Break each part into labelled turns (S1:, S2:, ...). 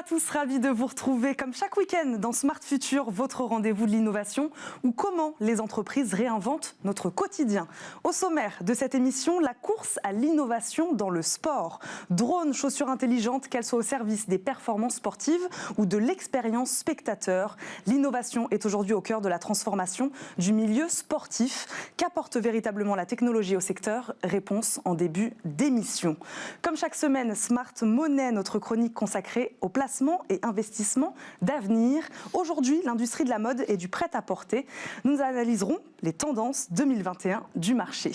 S1: tous, ravis de vous retrouver comme chaque week-end dans Smart Future, votre rendez-vous de l'innovation ou comment les entreprises réinventent notre quotidien. Au sommaire de cette émission, la course à l'innovation dans le sport. Drones, chaussures intelligentes, qu'elles soient au service des performances sportives ou de l'expérience spectateur. L'innovation est aujourd'hui au cœur de la transformation du milieu sportif. Qu'apporte véritablement la technologie au secteur? Réponse en début d'émission. Comme chaque semaine, Smart Money, notre chronique consacrée au placement et investissement d'avenir. Aujourd'hui, l'industrie de la mode et du prêt-à-porter. Nous analyserons les tendances 2021 du marché.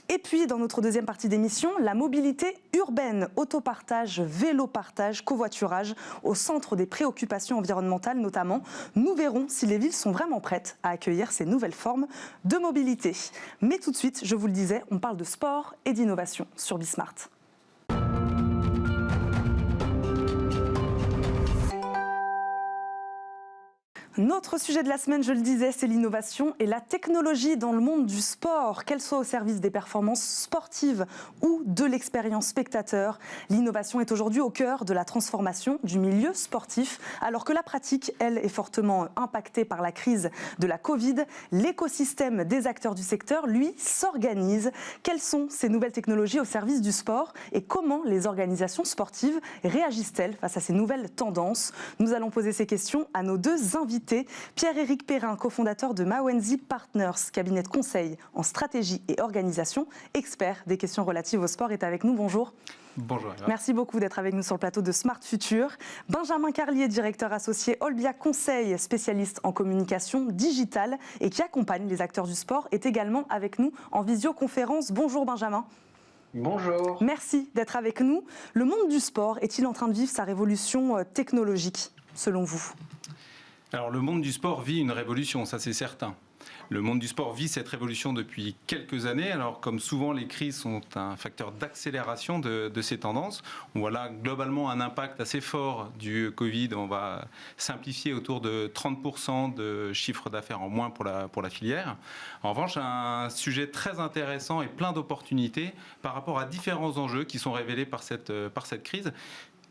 S1: Et puis, dans notre deuxième partie d'émission, la mobilité urbaine, autopartage, vélo-partage, covoiturage, au centre des préoccupations environnementales notamment. Nous verrons si les villes sont vraiment prêtes à accueillir ces nouvelles formes de mobilité. Mais tout de suite, je vous le disais, on parle de sport et d'innovation sur Bismart. Notre sujet de la semaine, je le disais, c'est l'innovation et la technologie dans le monde du sport, qu'elle soit au service des performances sportives ou de l'expérience spectateur. L'innovation est aujourd'hui au cœur de la transformation du milieu sportif, alors que la pratique, elle, est fortement impactée par la crise de la Covid. L'écosystème des acteurs du secteur, lui, s'organise. Quelles sont ces nouvelles technologies au service du sport et comment les organisations sportives réagissent-elles face à ces nouvelles tendances? Nous allons poser ces questions à nos deux invités. Pierre-Éric Perrin, cofondateur de Mawenzi Partners, cabinet de conseil en stratégie et organisation, expert des questions relatives au sport, est avec nous. Bonjour.
S2: Bonjour. Eva.
S1: Merci beaucoup d'être avec nous sur le plateau de Smart Future. Benjamin Carlier, directeur associé Olbia Conseil, spécialiste en communication digitale et qui accompagne les acteurs du sport, est également avec nous en visioconférence. Bonjour Benjamin.
S3: Bonjour.
S1: Merci d'être avec nous. Le monde du sport est-il en train de vivre sa révolution technologique, selon vous ?
S2: Alors le monde du sport vit une révolution, ça c'est certain. Le monde du sport vit cette révolution depuis quelques années. Alors comme souvent les crises sont un facteur d'accélération de ces tendances. On voit là globalement un impact assez fort du Covid. On va simplifier autour de 30% de chiffre d'affaires en moins pour la filière. En revanche, un sujet très intéressant et plein d'opportunités par rapport à différents enjeux qui sont révélés par cette crise,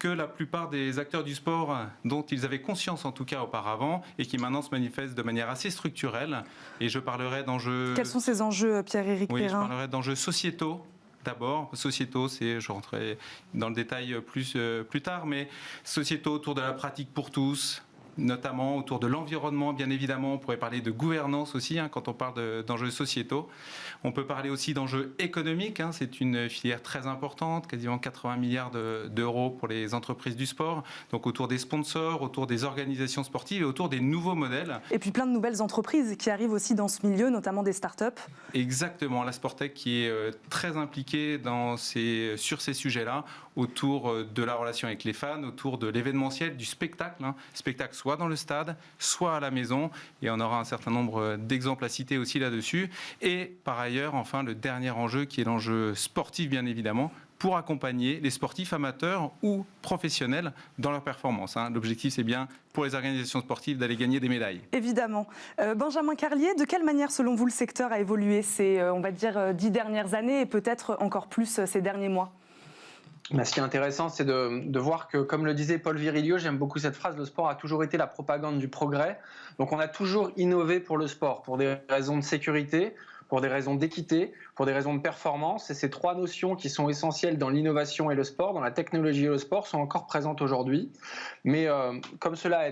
S2: que la plupart des acteurs du sport, dont ils avaient conscience en tout cas auparavant, et qui maintenant se manifestent de manière assez structurelle. Et je parlerai d'enjeux...
S1: Quels sont ces enjeux, Pierre-Éric Perrin ?
S2: Oui, je parlerai d'enjeux sociétaux. D'abord, sociétaux, je rentrerai dans le détail plus tard, mais sociétaux autour de la pratique pour tous, notamment autour de l'environnement, bien évidemment. On pourrait parler de gouvernance aussi, quand on parle d'enjeux sociétaux. On peut parler aussi d'enjeux économiques. C'est une filière très importante, quasiment 80 milliards d'euros pour les entreprises du sport. Donc autour des sponsors, autour des organisations sportives et autour des nouveaux modèles.
S1: Et puis plein de nouvelles entreprises qui arrivent aussi dans ce milieu, notamment des startups.
S2: Exactement, la Sportec qui est très impliquée sur ces sujets-là, autour de la relation avec les fans, autour de l'événementiel, du spectacle. Spectacle soit dans le stade, soit à la maison. Et on aura un certain nombre d'exemples à citer aussi là-dessus. Et par ailleurs, enfin, le dernier enjeu qui est l'enjeu sportif, bien évidemment, pour accompagner les sportifs amateurs ou professionnels dans leur performance. L'objectif, c'est bien, pour les organisations sportives, d'aller gagner des médailles.
S1: Évidemment. Benjamin Carlier, de quelle manière, selon vous, le secteur a évolué ces, on va dire, 10 dernières années et peut-être encore plus ces derniers mois ?
S3: Ce qui est intéressant, c'est de voir que, comme le disait Paul Virilio, j'aime beaucoup cette phrase, le sport a toujours été la propagande du progrès. Donc on a toujours innové pour le sport, pour des raisons de sécurité, pour des raisons d'équité, pour des raisons de performance. Et ces trois notions qui sont essentielles dans l'innovation et le sport, dans la technologie et le sport, sont encore présentes aujourd'hui. Mais comme cela a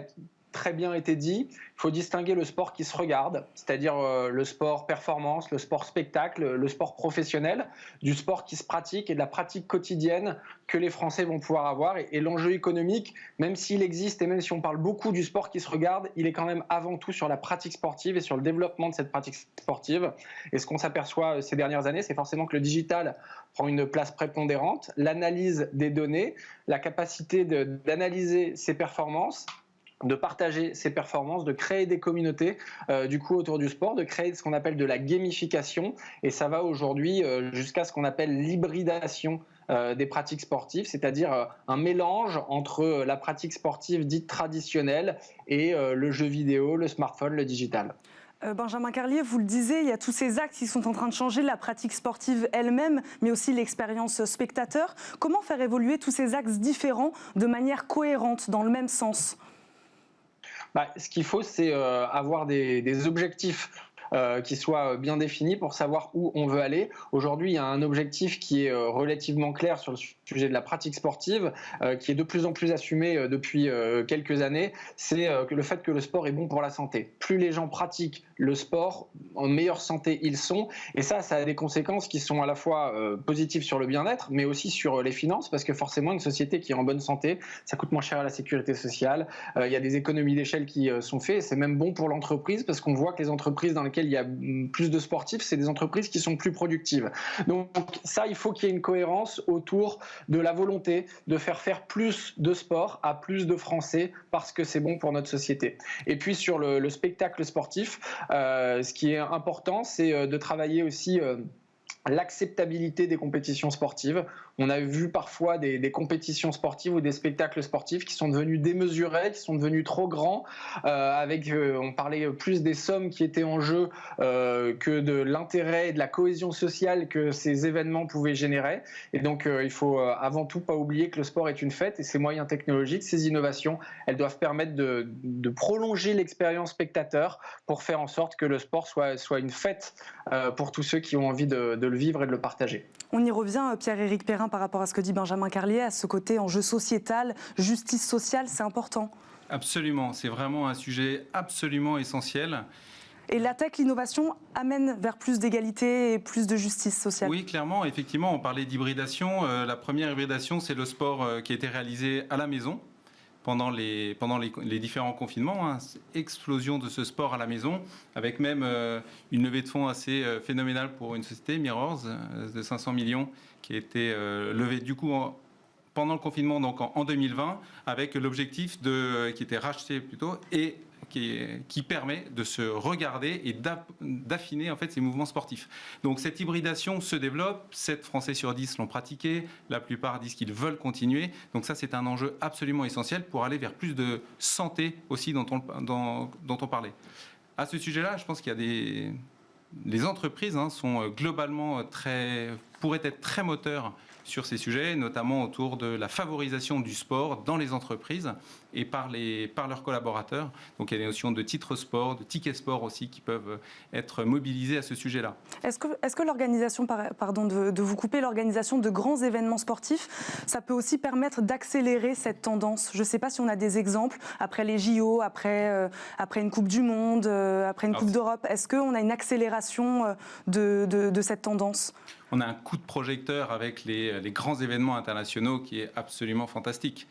S3: très bien été dit, il faut distinguer le sport qui se regarde, c'est-à-dire le sport performance, le sport spectacle, le sport professionnel, du sport qui se pratique et de la pratique quotidienne que les Français vont pouvoir avoir. Et l'enjeu économique, même s'il existe et même si on parle beaucoup du sport qui se regarde, il est quand même avant tout sur la pratique sportive et sur le développement de cette pratique sportive. Et ce qu'on s'aperçoit ces dernières années, c'est forcément que le digital prend une place prépondérante, l'analyse des données, la capacité d'analyser ses performances, de partager ses performances, de créer des communautés du coup autour du sport, de créer ce qu'on appelle de la gamification, et ça va aujourd'hui jusqu'à ce qu'on appelle l'hybridation des pratiques sportives, c'est-à-dire un mélange entre la pratique sportive dite traditionnelle et le jeu vidéo, le smartphone, le digital.
S1: Benjamin Carlier, vous le disiez, il y a tous ces actes qui sont en train de changer, la pratique sportive elle-même, mais aussi l'expérience spectateur. Comment faire évoluer tous ces axes différents de manière cohérente, dans le même sens ?
S3: Ce qu'il faut, c'est avoir des objectifs qui soient bien définis pour savoir où on veut aller. Aujourd'hui, il y a un objectif qui est relativement clair sur le sujet de la pratique sportive, qui est de plus en plus assumé depuis quelques années. C'est le fait que le sport est bon pour la santé. Plus les gens pratiquent le sport, en meilleure santé ils sont. Et ça a des conséquences qui sont à la fois positives sur le bien-être, mais aussi sur les finances, parce que forcément, une société qui est en bonne santé, ça coûte moins cher à la sécurité sociale. Il y a des économies d'échelle qui sont faites. Et c'est même bon pour l'entreprise, parce qu'on voit que les entreprises dans lesquelles il y a plus de sportifs, c'est des entreprises qui sont plus productives. Donc ça, il faut qu'il y ait une cohérence autour de la volonté de faire plus de sport à plus de Français, parce que c'est bon pour notre société. Et puis sur le spectacle sportif, ce qui est important, c'est de travailler aussi l'acceptabilité des compétitions sportives. On a vu parfois des compétitions sportives ou des spectacles sportifs qui sont devenus démesurés, qui sont devenus trop grands, on parlait plus des sommes qui étaient en jeu que de l'intérêt et de la cohésion sociale que ces événements pouvaient générer. Et donc il faut avant tout pas oublier que le sport est une fête, et ces moyens technologiques, ces innovations, elles doivent permettre de prolonger l'expérience spectateur pour faire en sorte que le sport soit une fête pour tous ceux qui ont envie de le vivre et de le partager.
S1: On y revient, Pierre-Éric Perrin, par rapport à ce que dit Benjamin Carlier, à ce côté enjeu sociétal, justice sociale, c'est important.
S2: Absolument, c'est vraiment un sujet absolument essentiel.
S1: Et la tech, l'innovation amène vers plus d'égalité et plus de justice sociale.
S2: Oui, clairement, effectivement, on parlait d'hybridation. La première hybridation, c'est le sport qui a été réalisé à la maison pendant les différents confinements, explosion de ce sport à la maison, avec même une levée de fonds assez phénoménale pour une société, Mirrors, de 500 millions, qui a été levée du coup pendant le confinement, donc en 2020, avec l'objectif qui était racheté plutôt, et qui permet de se regarder et d'affiner en fait ces mouvements sportifs. Donc cette hybridation se développe, 7 Français sur 10 l'ont pratiqué, la plupart disent qu'ils veulent continuer. Donc ça, c'est un enjeu absolument essentiel pour aller vers plus de santé aussi dont on parlait. À ce sujet-là, je pense qu'il y a les entreprises sont globalement pourraient être très moteurs sur ces sujets, notamment autour de la favorisation du sport dans les entreprises et par leurs collaborateurs. Donc il y a des notions de titres sport, de tickets sport aussi qui peuvent être mobilisés à ce sujet-là.
S1: Est-ce que l'organisation, pardon de vous couper, l'organisation de grands événements sportifs, ça peut aussi permettre d'accélérer cette tendance ? Je ne sais pas si on a des exemples, après les JO, après une Coupe du Monde, après une Coupe d'Europe. Est-ce qu'on a une accélération de cette tendance ?
S2: On a un coup de projecteur avec les grands événements internationaux qui est absolument fantastique.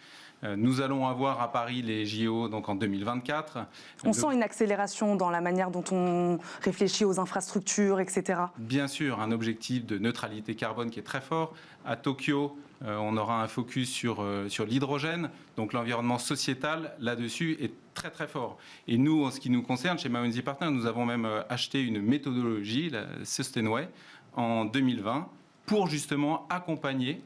S2: Nous allons avoir à Paris les JO donc en 2024.
S1: On sent une accélération dans la manière dont on réfléchit aux infrastructures, etc.
S2: Bien sûr, un objectif de neutralité carbone qui est très fort. À Tokyo, on aura un focus sur l'hydrogène. Donc l'environnement sociétal là-dessus est très très fort. Et nous, en ce qui nous concerne, chez McKinsey Partners, nous avons même acheté une méthodologie, la Sustainway, en 2020, pour justement accompagner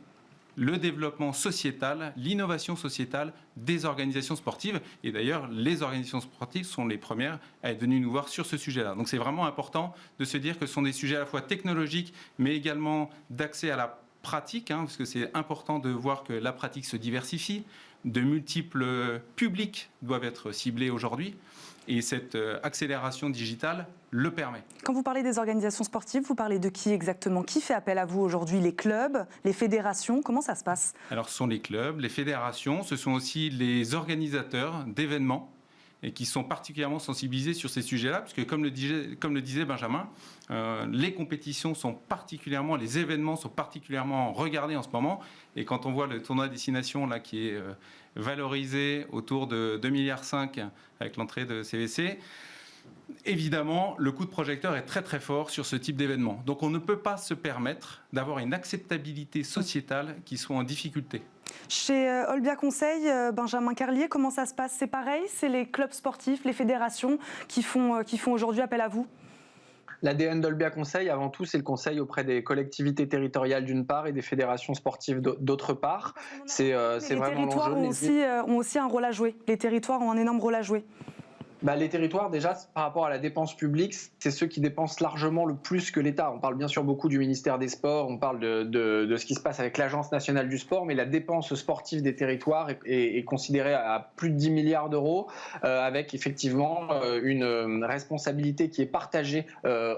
S2: le développement sociétal, l'innovation sociétale des organisations sportives. Et d'ailleurs, les organisations sportives sont les premières à être venues nous voir sur ce sujet-là. Donc c'est vraiment important de se dire que ce sont des sujets à la fois technologiques, mais également d'accès à la pratique, parce que c'est important de voir que la pratique se diversifie. De multiples publics doivent être ciblés aujourd'hui. Et cette accélération digitale le permet.
S1: Quand vous parlez des organisations sportives, vous parlez de qui exactement ? Qui fait appel à vous aujourd'hui ? Les clubs, les fédérations ? Comment ça se passe ?
S2: Alors ce sont les clubs, les fédérations, ce sont aussi les organisateurs d'événements et qui sont particulièrement sensibilisés sur ces sujets-là, puisque comme le disait Benjamin, les compétitions sont particulièrement, les événements sont particulièrement regardés en ce moment. Et quand on voit le tournoi Destination là, qui est valorisé autour de 2,5 milliards avec l'entrée de CVC, évidemment, le coup de projecteur est très très fort sur ce type d'événement. Donc on ne peut pas se permettre d'avoir une acceptabilité sociétale qui soit en difficulté.
S1: Chez Olbia Conseil, Benjamin Carlier, comment ça se passe ? C'est pareil ? C'est les clubs sportifs, les fédérations qui font aujourd'hui appel à vous ?
S3: L'ADN d'Olbia Conseil, avant tout, c'est le conseil auprès des collectivités territoriales d'une part et des fédérations sportives d'autre part. C'est vraiment l'enjeu.
S1: Les territoires ont aussi un rôle à jouer. Les territoires ont un énorme rôle à jouer.
S3: Les territoires, déjà, par rapport à la dépense publique, c'est ceux qui dépensent largement le plus que l'État. On parle bien sûr beaucoup du ministère des Sports, on parle de ce qui se passe avec l'Agence nationale du sport, mais la dépense sportive des territoires est considérée à plus de 10 milliards d'euros, avec effectivement une responsabilité qui est partagée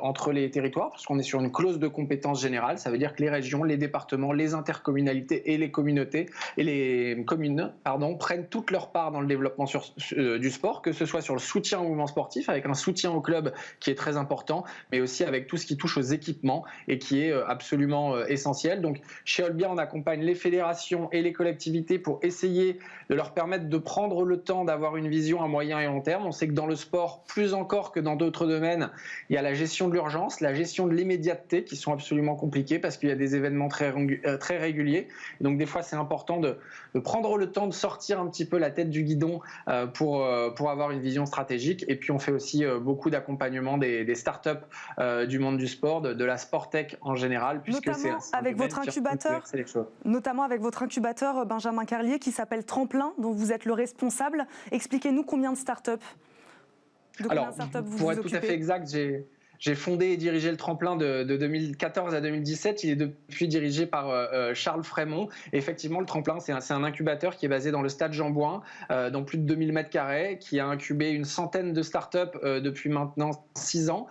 S3: entre les territoires, parce qu'on est sur une clause de compétence générale. Ça veut dire que les régions, les départements, les intercommunalités et les communautés et les communes prennent toute leur part dans le développement du sport, que ce soit sur le soutien au mouvement sportif, avec un soutien au club qui est très important, mais aussi avec tout ce qui touche aux équipements et qui est absolument essentiel. Donc chez Olbia, on accompagne les fédérations et les collectivités pour essayer de leur permettre de prendre le temps d'avoir une vision à moyen et long terme. On sait que dans le sport, plus encore que dans d'autres domaines, il y a la gestion de l'urgence, la gestion de l'immédiateté qui sont absolument compliquées parce qu'il y a des événements très réguliers. Donc des fois, c'est important de prendre le temps de sortir un petit peu la tête du guidon pour avoir une vision stratégique. Et puis on fait aussi beaucoup d'accompagnement des startups du monde du sport, de la Sportech en général, puisque
S1: notamment avec votre incubateur Benjamin Carlier qui s'appelle Tremplin, dont vous êtes le responsable. Expliquez-nous combien de startups.
S3: Alors, pour être tout à fait exact, j'ai fondé et dirigé le Tremplin de 2014 à 2017. Il est depuis dirigé par Charles Frémont. Et effectivement, le Tremplin, c'est un incubateur qui est basé dans le stade Jean-Bouin, dans plus de 2000 m², qui a incubé une centaine de startups depuis maintenant 6 ans,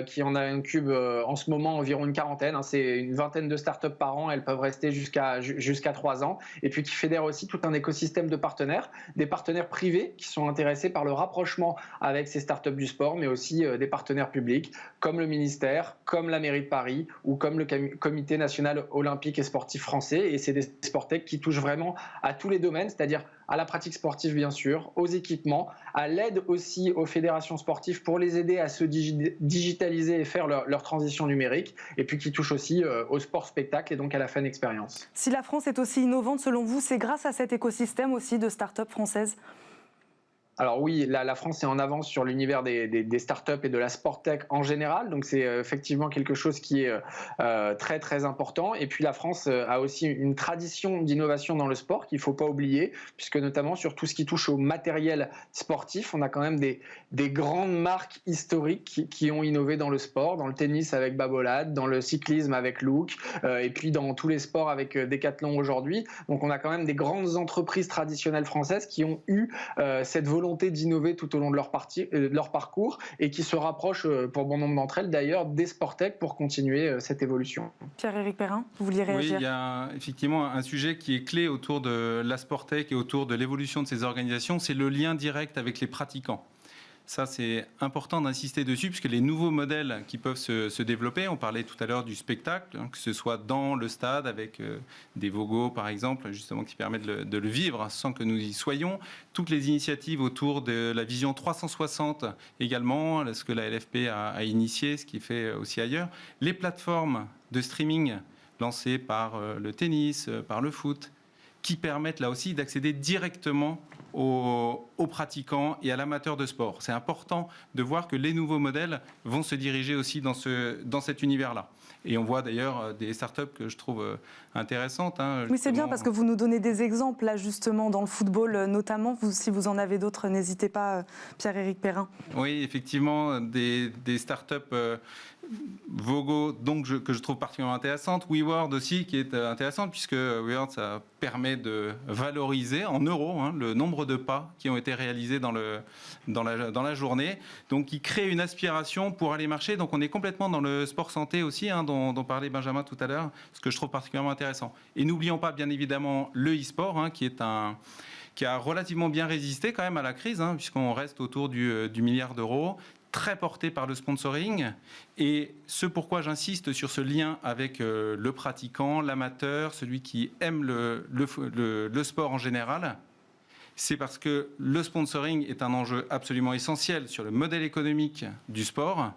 S3: qui en a incube en ce moment environ une quarantaine. C'est une vingtaine de startups par an. Elles peuvent rester jusqu'à 3 ans. Et puis qui fédère aussi tout un écosystème de partenaires, des partenaires privés qui sont intéressés par le rapprochement avec ces startups du sport, mais aussi des partenaires publics, comme le ministère, comme la mairie de Paris ou comme le Comité national olympique et sportif français. Et c'est des Sportech qui touchent vraiment à tous les domaines, c'est-à-dire à la pratique sportive bien sûr, aux équipements, à l'aide aussi aux fédérations sportives pour les aider à se digitaliser et faire leur transition numérique, et puis qui touchent aussi au sport spectacle et donc à la fan expérience.
S1: Si la France est aussi innovante selon vous, c'est grâce à cet écosystème aussi de start-up françaises?
S3: Alors oui, la France est en avance sur l'univers des startups et de la Sportech en général, donc c'est effectivement quelque chose qui est très très important. Et puis la France a aussi une tradition d'innovation dans le sport qu'il ne faut pas oublier, puisque notamment sur tout ce qui touche au matériel sportif, on a quand même des grandes marques historiques qui ont innové dans le sport, dans le tennis avec Babolat, dans le cyclisme avec Look, et puis dans tous les sports avec Decathlon aujourd'hui. Donc on a quand même des grandes entreprises traditionnelles françaises qui ont eu cette volonté d'innover tout au long de leur parcours et qui se rapprochent, pour bon nombre d'entre elles d'ailleurs, des Sportech pour continuer cette évolution.
S1: Pierre-Éric Perrin, vous vouliez réagir?
S2: Oui, il y a effectivement un sujet qui est clé autour de la Sportech et autour de l'évolution de ces organisations, c'est le lien direct avec les pratiquants. Ça, c'est important d'insister dessus, puisque les nouveaux modèles qui peuvent se développer, on parlait tout à l'heure du spectacle, que ce soit dans le stade, avec des vogos, par exemple, justement, qui permettent de le vivre sans que nous y soyons. Toutes les initiatives autour de la vision 360 également, ce que la LFP a initié, ce qui est fait aussi ailleurs. Les plateformes de streaming lancées par le tennis, par le foot, qui permettent là aussi d'accéder directement aux pratiquants et à l'amateur de sport. C'est important de voir que les nouveaux modèles vont se diriger aussi dans cet univers-là. Et on voit d'ailleurs des startups que je trouve intéressantes.
S1: Oui, c'est bien parce que vous nous donnez des exemples là justement dans le football notamment. Si vous en avez d'autres, n'hésitez pas, Pierre-Éric Perrin.
S2: Oui, effectivement, des startups Vogo, donc que je trouve particulièrement intéressante. WeWorld aussi, qui est intéressante, puisque WeWorld, ça permet de valoriser en euros le nombre de pas qui ont été réalisés dans la journée. Donc, il crée une aspiration pour aller marcher. Donc, on est complètement dans le sport santé aussi, dont parlait Benjamin tout à l'heure, ce que je trouve particulièrement intéressant. Et n'oublions pas, bien évidemment, le e-sport, qui a relativement bien résisté quand même à la crise, puisqu'on reste autour du milliard d'euros, très porté par le sponsoring. Et ce pourquoi j'insiste sur ce lien avec le pratiquant, l'amateur, celui qui aime le sport en général, c'est parce que le sponsoring est un enjeu absolument essentiel sur le modèle économique du sport,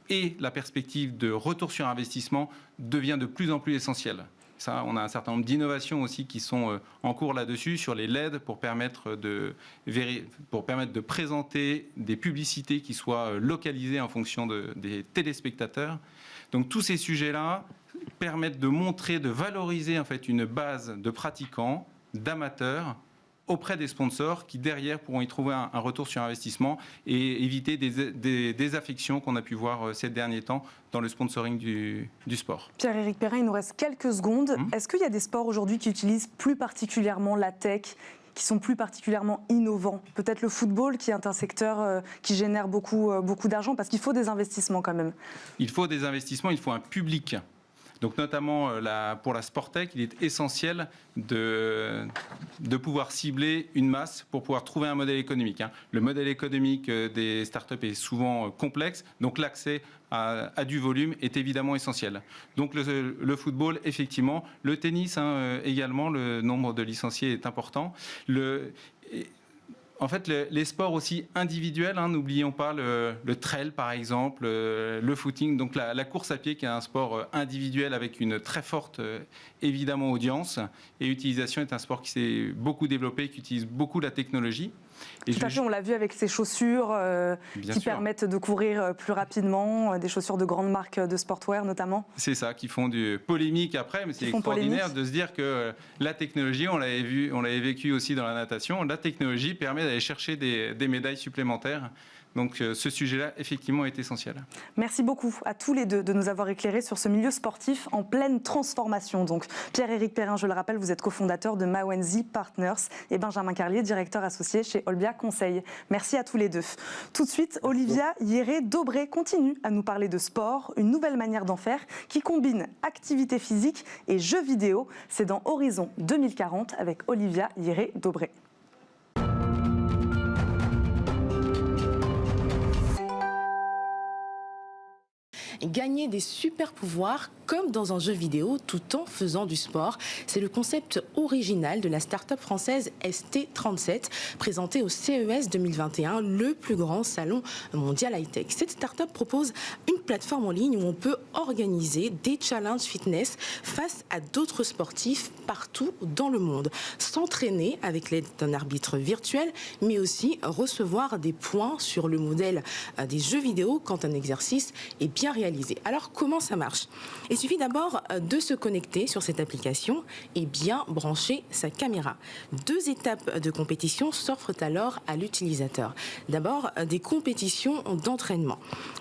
S2: et la perspective de retour sur investissement devient de plus en plus essentielle. Ça, on a un certain nombre d'innovations aussi qui sont en cours là-dessus, sur les LED, pour permettre de présenter des publicités qui soient localisées en fonction des téléspectateurs. Donc tous ces sujets-là permettent de montrer, de valoriser en fait une base de pratiquants, d'amateurs, auprès des sponsors qui derrière pourront y trouver un retour sur investissement et éviter des désaffections qu'on a pu voir ces derniers temps dans le sponsoring du sport.
S1: Pierre-Éric Perrin, il nous reste quelques secondes. Est-ce qu'il y a des sports aujourd'hui qui utilisent plus particulièrement la tech, qui sont plus particulièrement innovants? Peut-être le football, qui est un secteur qui génère beaucoup d'argent, parce qu'il faut des investissements quand même.
S2: Il faut des investissements, il faut un public. Donc notamment pour la Sporttech, il est essentiel de pouvoir cibler une masse pour pouvoir trouver un modèle économique. Le modèle économique des startups est souvent complexe, donc l'accès à du volume est évidemment essentiel. Donc le football, effectivement, le tennis également, le nombre de licenciés est important. En fait, les sports aussi individuels, n'oublions pas le trail par exemple, le footing, donc la course à pied qui est un sport individuel avec une très forte, évidemment, audience et utilisation, est un sport qui s'est beaucoup développé, qui utilise beaucoup la technologie.
S1: Tout à fait, on l'a vu avec ces chaussures qui permettent de courir plus rapidement, des chaussures de grandes marques de sportwear notamment.
S2: C'est ça, qui font du polémique après, mais c'est extraordinaire de se dire que la technologie, on l'avait vécu aussi dans la natation, la technologie permet d'aller chercher des médailles supplémentaires. Donc ce sujet-là, effectivement, est essentiel.
S1: Merci beaucoup à tous les deux de nous avoir éclairés sur ce milieu sportif en pleine transformation. Donc Pierre-Éric Perrin, je le rappelle, vous êtes cofondateur de Mawenzi Partners et Benjamin Carlier, directeur associé chez Olbia Conseil. Merci à tous les deux. Tout de suite, Olivia Hieré-Dobré continue à nous parler de sport, une nouvelle manière d'en faire qui combine activité physique et jeux vidéo. C'est dans Horizon 2040 avec Olivia Hieré-Dobré.
S4: Gagner des super pouvoirs comme dans un jeu vidéo tout en faisant du sport. C'est le concept original de la start-up française ST37, présentée au CES 2021, le plus grand salon mondial high-tech. Cette start-up propose une plateforme en ligne où on peut organiser des challenges fitness face à d'autres sportifs partout dans le monde. S'entraîner avec l'aide d'un arbitre virtuel, mais aussi recevoir des points sur le modèle des jeux vidéo quand un exercice est bien réalisé. Alors comment ça marche? Il suffit d'abord de se connecter sur cette application et bien brancher sa caméra. 2 étapes de compétition s'offrent alors à l'utilisateur. D'abord, des compétitions d'entraînement.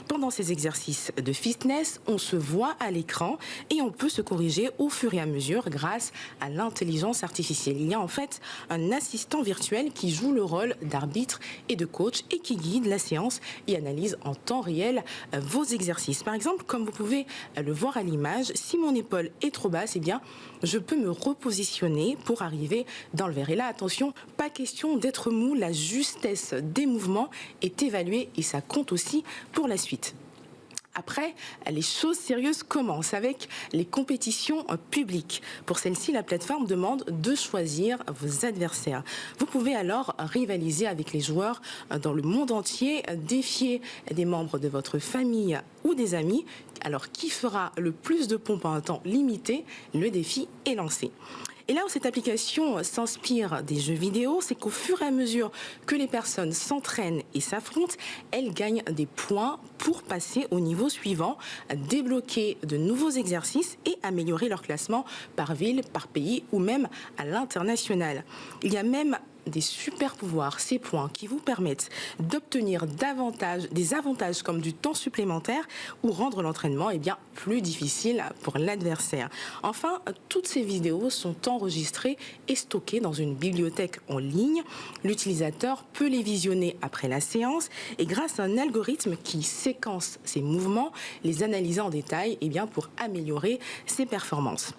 S4: Pendant ces exercices de fitness, on se voit à l'écran et on peut se corriger au fur et à mesure grâce à l'intelligence artificielle. Il y a en fait un assistant virtuel qui joue le rôle d'arbitre et de coach et qui guide la séance et analyse en temps réel vos exercices. Par exemple, comme vous pouvez le voir à l'image, si mon épaule est trop basse, eh bien, je peux me repositionner pour arriver dans le vert. Et là, attention, pas question d'être mou, la justesse des mouvements est évaluée et ça compte aussi pour la suite. Après, les choses sérieuses commencent avec les compétitions publiques. Pour celle-ci, la plateforme demande de choisir vos adversaires. Vous pouvez alors rivaliser avec les joueurs dans le monde entier, défier des membres de votre famille ou des amis. Alors, qui fera le plus de pompes en un temps limité? Le défi est lancé. Et là où cette application s'inspire des jeux vidéo, c'est qu'au fur et à mesure que les personnes s'entraînent et s'affrontent, elles gagnent des points pour passer au niveau suivant, débloquer de nouveaux exercices et améliorer leur classement par ville, par pays ou même à l'international. Il y a même des super pouvoirs, ces points qui vous permettent d'obtenir des avantages comme du temps supplémentaire ou rendre l'entraînement plus difficile pour l'adversaire. Enfin, toutes ces vidéos sont enregistrées et stockées dans une bibliothèque en ligne. L'utilisateur peut les visionner après la séance et grâce à un algorithme qui séquence ses mouvements, les analyser en détail pour améliorer ses performances.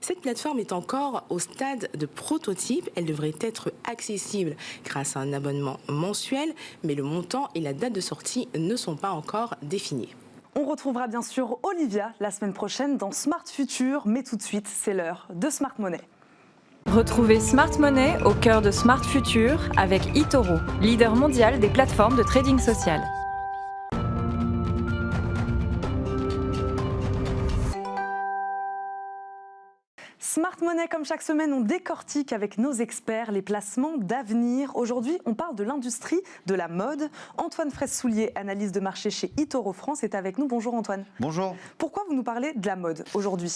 S4: Cette plateforme est encore au stade de prototype. Elle devrait être accessible grâce à un abonnement mensuel, mais le montant et la date de sortie ne sont pas encore définis.
S1: On retrouvera bien sûr Olivia la semaine prochaine dans Smart Future, mais tout de suite, c'est l'heure de Smart Money.
S5: Retrouvez Smart Money au cœur de Smart Future avec eToro, leader mondial des plateformes de trading social.
S1: Smart Money, comme chaque semaine, on décortique avec nos experts les placements d'avenir. Aujourd'hui, on parle de l'industrie de la mode. Antoine Fraisse-Soulier, analyste de marché chez eToro France, est avec nous. Bonjour Antoine.
S6: Bonjour.
S1: Pourquoi vous nous parlez de la mode aujourd'hui ?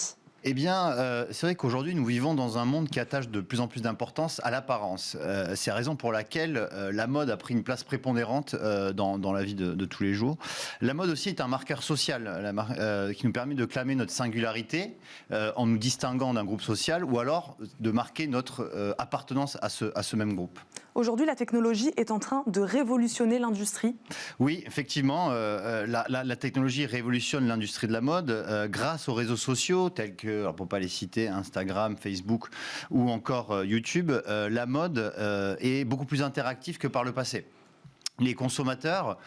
S6: Eh bien, c'est vrai qu'aujourd'hui, nous vivons dans un monde qui attache de plus en plus d'importance à l'apparence. C'est la raison pour laquelle la mode a pris une place prépondérante dans la vie de tous les jours. La mode aussi est un marqueur social qui nous permet de clamer notre singularité en nous distinguant d'un groupe social ou alors de marquer notre appartenance à ce même groupe.
S1: Aujourd'hui, la technologie est en train de révolutionner l'industrie.
S6: Oui, effectivement, la technologie révolutionne l'industrie de la mode grâce aux réseaux sociaux tels que, alors pour ne pas les citer, Instagram, Facebook ou encore YouTube. La mode est beaucoup plus interactive que par le passé. Les consommateurs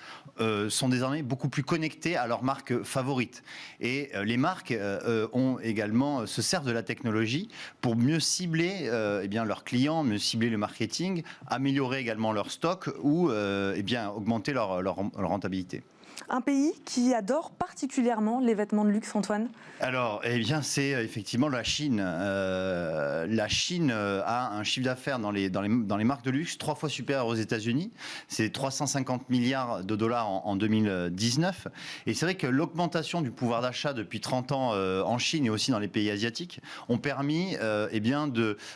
S6: sont désormais beaucoup plus connectés à leurs marques favorites. Et les marques se servent de la technologie pour mieux cibler leurs clients, mieux cibler le marketing, améliorer également leur stock ou augmenter leur rentabilité.
S1: Un pays qui adore particulièrement les vêtements de luxe, Antoine?
S6: Alors, c'est effectivement la Chine. La Chine a un chiffre d'affaires dans les marques de luxe 3 fois supérieur aux États-Unis. C'est 350 milliards de dollars en 2019. Et c'est vrai que l'augmentation du pouvoir d'achat depuis 30 ans en Chine et aussi dans les pays asiatiques ont permis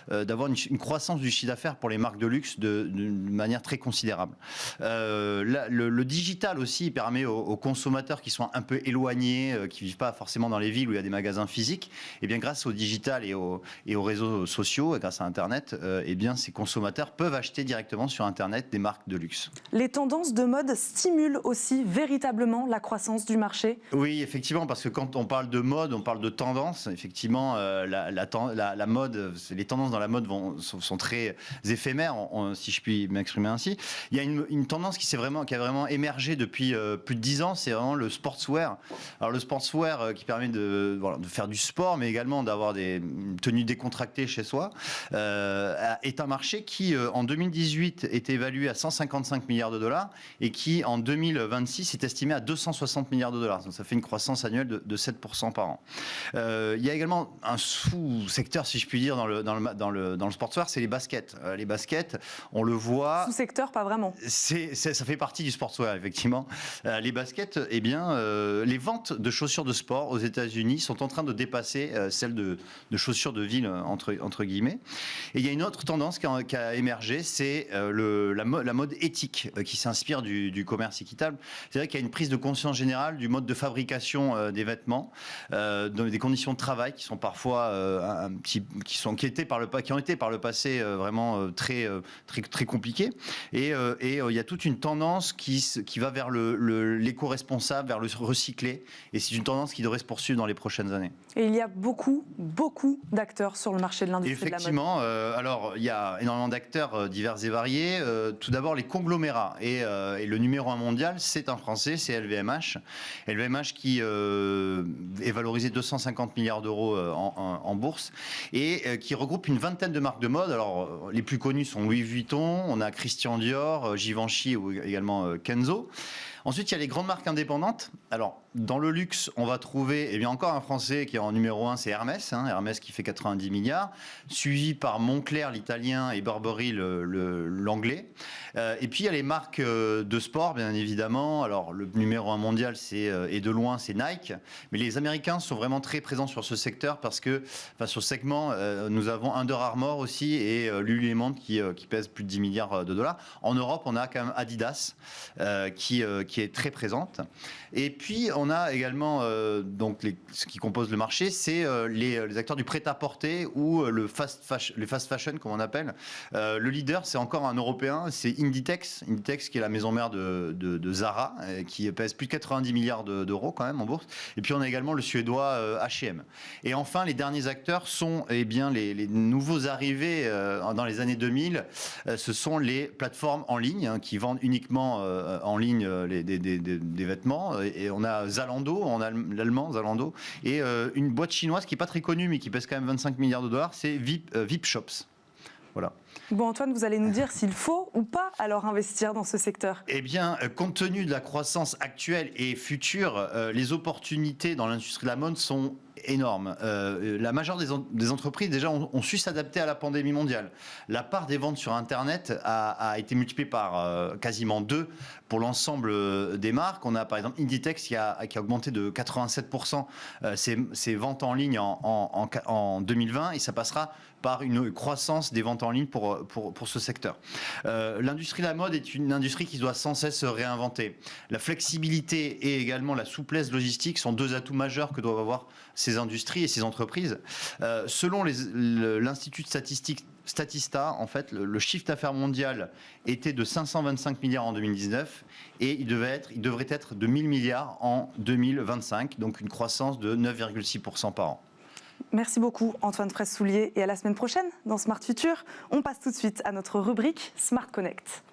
S6: d'avoir une croissance du chiffre d'affaires pour les marques de luxe de manière très considérable. Le digital aussi permet aux consommateurs qui sont un peu éloignés, qui ne vivent pas forcément dans les villes où il y a des magasins physiques, et bien grâce au digital et aux réseaux sociaux, et grâce à Internet, ces consommateurs peuvent acheter directement sur Internet des marques de luxe.
S1: Les tendances de mode stimulent aussi véritablement la croissance du marché.
S6: Oui, effectivement, parce que quand on parle de mode, on parle de tendance. Effectivement, la mode, les tendances dans la mode sont très éphémères, si je puis m'exprimer ainsi. Il y a une tendance qui a vraiment émergé depuis plus de 10 ans, c'est vraiment le sportswear. Alors le sportswear qui permet de faire du sport, mais également d'avoir des tenues décontractées chez soi, est un marché qui, en 2018, était évalué à 155 milliards de dollars et qui, en 2026, est estimé à 260 milliards de dollars. Donc ça fait une croissance annuelle de 7% par an. Il y a également un sous-secteur, si je puis dire, dans le sportswear, c'est les baskets. Les baskets, on le voit...
S1: Sous-secteur, pas vraiment.
S6: Ça fait partie du sportswear, effectivement. Les baskets, les ventes de chaussures de sport aux États-Unis sont en train de dépasser celles de chaussures de ville, entre guillemets. Et il y a une autre tendance qui a émergé, c'est la mode éthique qui s'inspire du commerce équitable. C'est vrai qu'il y a une prise de conscience générale du mode de fabrication des vêtements, des conditions de travail qui sont parfois qui ont été par le passé vraiment très compliquées. Et il y a toute une tendance qui va vers l'éco-responsable, vers le recyclé. Et c'est une tendance qui devrait se poursuivre dans les prochaines années.
S1: Et il y a beaucoup d'acteurs sur le marché de l'industrie de la mode.
S6: Effectivement, alors il y a énormément d'acteurs divers et variés. Tout d'abord, les conglomérats. Et le numéro 1 mondial, c'est un Français, c'est LVMH. LVMH qui est valorisé 250 milliards d'euros en bourse et qui regroupe une vingtaine de marques de mode. Alors, les plus connues sont Louis Vuitton, on a Christian Dior, Givenchy ou également Kenzo. Ensuite, il y a les grandes marques indépendantes. Alors, dans le luxe, on va trouver encore un Français qui est en numéro 1, c'est Hermès. Hermès qui fait 90 milliards, suivi par Moncler, l'italien, et Burberry, l'anglais. Et puis, il y a les marques de sport, bien évidemment. Alors, le numéro 1 mondial, et de loin, c'est Nike. Mais les Américains sont vraiment très présents sur ce secteur parce que, sur ce segment, nous avons Under Armour aussi et Lululemon qui pèse plus de 10 milliards de dollars. En Europe, on a quand même Adidas qui est très présente. Et puis, on a également ce qui compose le marché, c'est les acteurs du prêt-à-porter ou le fast fashion, comme on appelle. Le leader, c'est encore un Européen, c'est Inditex. Inditex, qui est la maison mère de Zara, qui pèse plus de 90 milliards d'euros quand même en bourse. Et puis, on a également le Suédois H&M. Et enfin, les derniers acteurs sont les nouveaux arrivés dans les années 2000. Ce sont les plateformes en ligne qui vendent uniquement en ligne des vêtements. Et on a Zalando, on a l'allemand Zalando, et une boîte chinoise qui n'est pas très connue, mais qui pèse quand même 25 milliards de dollars, c'est VIP Shops. Voilà.
S1: Bon Antoine, vous allez nous dire s'il faut ou pas alors investir dans ce secteur.
S6: Eh bien, compte tenu de la croissance actuelle et future, les opportunités dans l'industrie de la mode sont énormes. La majeure des entreprises déjà ont su s'adapter à la pandémie mondiale. La part des ventes sur Internet a été multipliée par quasiment 2 pour l'ensemble des marques. On a par exemple Inditex qui a augmenté de 87% ses ventes en ligne en 2020 et ça passera par une croissance des ventes en ligne pour ce secteur. L'industrie de la mode est une industrie qui doit sans cesse se réinventer. La flexibilité et également la souplesse logistique sont 2 atouts majeurs que doivent avoir ces industries et ces entreprises. Selon l'Institut de statistique Statista, en fait, le chiffre d'affaires mondial était de 525 milliards en 2019 et il devrait être de 1000 milliards en 2025, donc une croissance de 9,6% par an.
S1: Merci beaucoup Antoine Fraisse-Soulier et à la semaine prochaine dans Smart Future. On passe tout de suite à notre rubrique Smart Connect.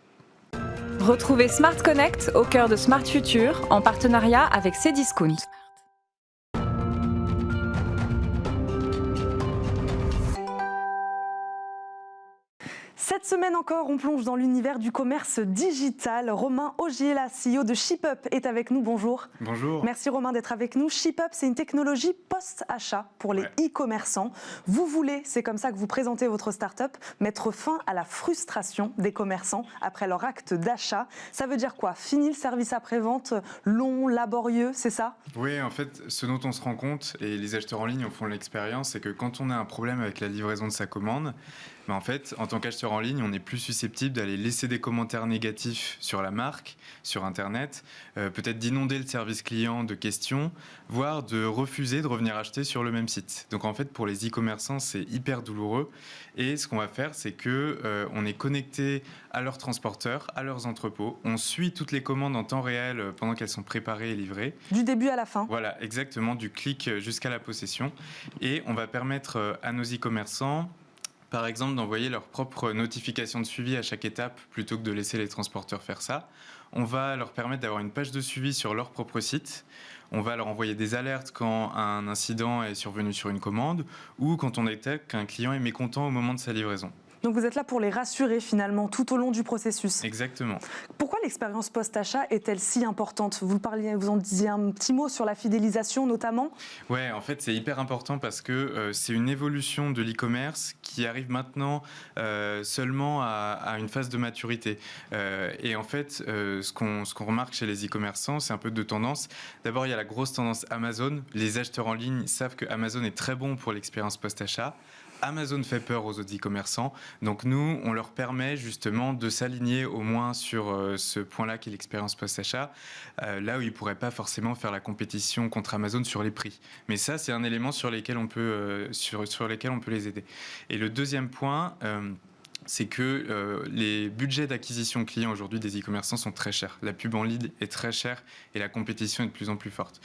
S5: Retrouvez Smart Connect au cœur de Smart Future en partenariat avec Cdiscount.
S1: Cette semaine encore, on plonge dans l'univers du commerce digital. Romain Ogiela, CEO de ShipUp, est avec nous. Bonjour.
S7: Bonjour.
S1: Merci Romain d'être avec nous. ShipUp, c'est une technologie post-achat pour les e-commerçants. Vous voulez, c'est comme ça que vous présentez votre start-up, mettre fin à la frustration des commerçants après leur acte d'achat. Ça veut dire quoi? Fini le service après-vente long, laborieux, c'est ça?
S7: Oui, en fait, ce dont on se rend compte, et les acheteurs en ligne en font l'expérience, c'est que quand on a un problème avec la livraison de sa commande, mais en fait, en tant qu'acheteur en ligne, on est plus susceptible d'aller laisser des commentaires négatifs sur la marque, sur Internet, peut-être d'inonder le service client de questions, voire de refuser de revenir acheter sur le même site. Donc en fait, pour les e-commerçants, c'est hyper douloureux. Et ce qu'on va faire, c'est que on est connecté à leurs transporteurs, à leurs entrepôts. On suit toutes les commandes en temps réel pendant qu'elles sont préparées et livrées.
S1: Du début à la fin.
S7: Voilà, exactement, du clic jusqu'à la possession. Et on va permettre à nos e-commerçants, par exemple, d'envoyer leur propre notification de suivi à chaque étape plutôt que de laisser les transporteurs faire ça. On va leur permettre d'avoir une page de suivi sur leur propre site. On va leur envoyer des alertes quand un incident est survenu sur une commande ou quand on détecte qu'un client est mécontent au moment de sa livraison.
S1: Donc vous êtes là pour les rassurer finalement tout au long du processus.
S7: Exactement.
S1: Pourquoi l'expérience post-achat est-elle si importante? Vous en disiez un petit mot sur la fidélisation notamment.
S7: Ouais, en fait c'est hyper important parce que c'est une évolution de l'e-commerce qui arrive maintenant seulement à une phase de maturité. Et en fait, ce qu'on remarque chez les e-commerçants, c'est un peu 2 tendances. D'abord, il y a la grosse tendance Amazon. Les acheteurs en ligne savent que Amazon est très bon pour l'expérience post-achat. Amazon fait peur aux autres e-commerçants, donc nous, on leur permet justement de s'aligner au moins sur ce point-là qui est l'expérience post-achat, là où ils ne pourraient pas forcément faire la compétition contre Amazon sur les prix. Mais ça, c'est un élément sur lesquels on peut les aider. Et le deuxième point, c'est que les budgets d'acquisition clients aujourd'hui des e-commerçants sont très chers. La pub en lead est très chère et la compétition est de plus en plus forte.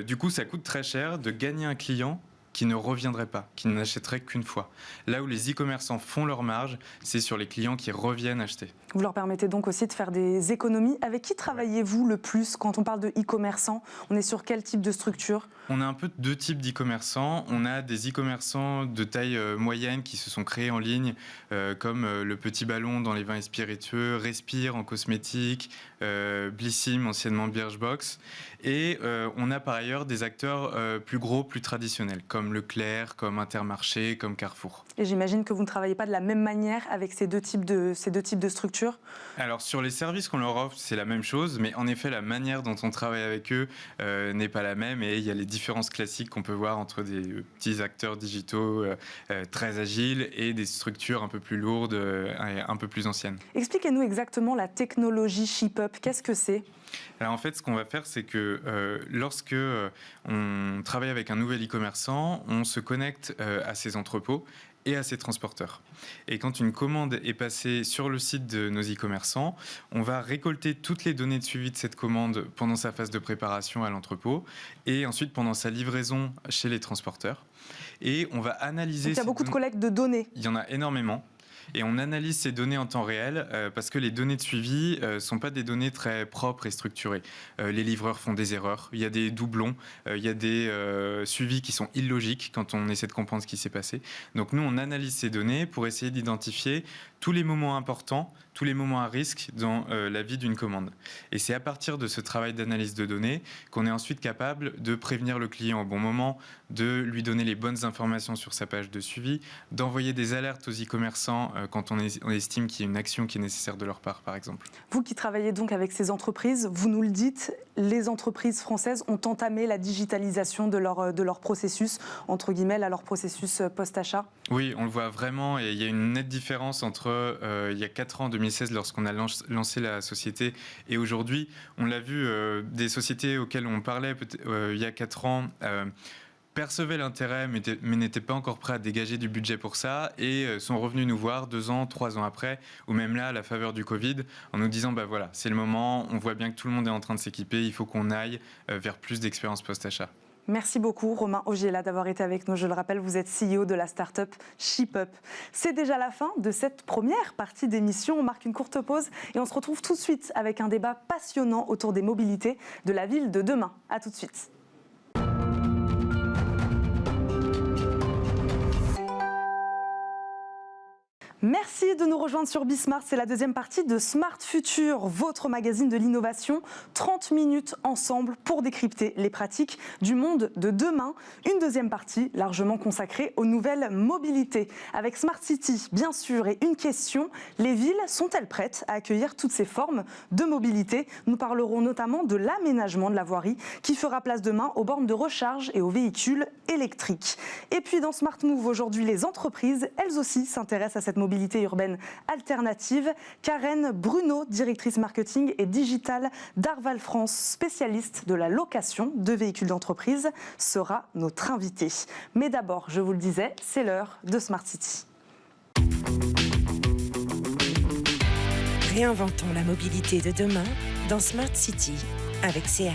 S7: Du coup, ça coûte très cher de gagner un client qui ne reviendrait pas, qui n'achèterait qu'une fois. Là où les e-commerçants font leur marge, c'est sur les clients qui reviennent acheter.
S1: Vous leur permettez donc aussi de faire des économies. Avec qui travaillez-vous le plus quand on parle de e-commerçants? On est sur quel type de structure?
S7: On a un peu 2 types d'e-commerçants. On a des e-commerçants de taille moyenne qui se sont créés en ligne, comme le Petit Ballon dans les vins et spiritueux, Respire en cosmétique, Blissim, anciennement Birchbox. Et on a par ailleurs des acteurs plus gros, plus traditionnels, comme Leclerc, comme Intermarché, comme Carrefour.
S1: Et j'imagine que vous ne travaillez pas de la même manière avec ces deux types de structures?
S7: Alors sur les services qu'on leur offre, c'est la même chose, mais en effet la manière dont on travaille avec eux n'est pas la même et il y a les différences classiques qu'on peut voir entre des petits acteurs digitaux très agiles et des structures un peu plus lourdes et un peu plus anciennes.
S1: Expliquez-nous exactement la technologie ShipUp, qu'est-ce que c'est?
S7: Alors en fait, ce qu'on va faire, c'est que lorsque on travaille avec un nouvel e-commerçant, on se connecte à ses entrepôts et à ses transporteurs. Et quand une commande est passée sur le site de nos e-commerçants, on va récolter toutes les données de suivi de cette commande pendant sa phase de préparation à l'entrepôt et ensuite pendant sa livraison chez les transporteurs. Et on va analyser...
S1: Donc il y a beaucoup de collecte de données.
S7: Il y en a énormément. et on analyse ces données en temps réel parce que les données de suivi ne sont pas des données très propres et structurées. Les livreurs font des erreurs, il y a des doublons, il y a des suivis qui sont illogiques quand on essaie de comprendre ce qui s'est passé. Donc nous, on analyse ces données pour essayer d'identifier tous les moments importants, tous les moments à risque dans la vie d'une commande. Et c'est à partir de ce travail d'analyse de données qu'on est ensuite capable de prévenir le client au bon moment, de lui donner les bonnes informations sur sa page de suivi, d'envoyer des alertes aux e-commerçants quand on estime qu'il y a une action qui est nécessaire de leur part, par exemple.
S1: Vous qui travaillez donc avec ces entreprises, vous nous le dites, les entreprises françaises ont entamé la digitalisation de leur processus, entre guillemets, leur processus post-achat?
S7: Oui, on le voit vraiment, et il y a une nette différence entre il y a 4 ans, en 2016, lorsqu'on a lancé la société, et aujourd'hui. On l'a vu, des sociétés auxquelles on parlait il y a 4 ans percevaient l'intérêt, mais n'étaient pas encore prêts à dégager du budget pour ça, et sont revenus nous voir 2 ans, 3 ans après, ou même là, à la faveur du Covid, en nous disant, voilà, c'est le moment, on voit bien que tout le monde est en train de s'équiper, il faut qu'on aille vers plus d'expérience post-achat.
S1: Merci beaucoup Romain Augiela d'avoir été avec nous. Je le rappelle, vous êtes CEO de la start-up ShipUp. C'est déjà la fin de cette première partie d'émission. On marque une courte pause et on se retrouve tout de suite avec un débat passionnant autour des mobilités de la ville de demain. À tout de suite. Merci de nous rejoindre sur Bismart. C'est la deuxième partie de Smart Future, votre magazine de l'innovation. 30 minutes ensemble pour décrypter les pratiques du monde de demain. Une deuxième partie largement consacrée aux nouvelles mobilités. Avec Smart City, bien sûr, et une question. Les villes sont-elles prêtes à accueillir toutes ces formes de mobilité? Nous parlerons notamment de l'aménagement de la voirie qui fera place demain aux bornes de recharge et aux véhicules électriques. Et puis dans Smart Move, aujourd'hui, les entreprises, elles aussi s'intéressent à cette mobilité urbaine alternative. Karen Bruno, directrice marketing et digital d'Arval France, spécialiste de la location de véhicules d'entreprise, sera notre invitée. Mais d'abord, je vous le disais, c'est l'heure de Smart City.
S8: Réinventons la mobilité de demain dans Smart City avec SEAT.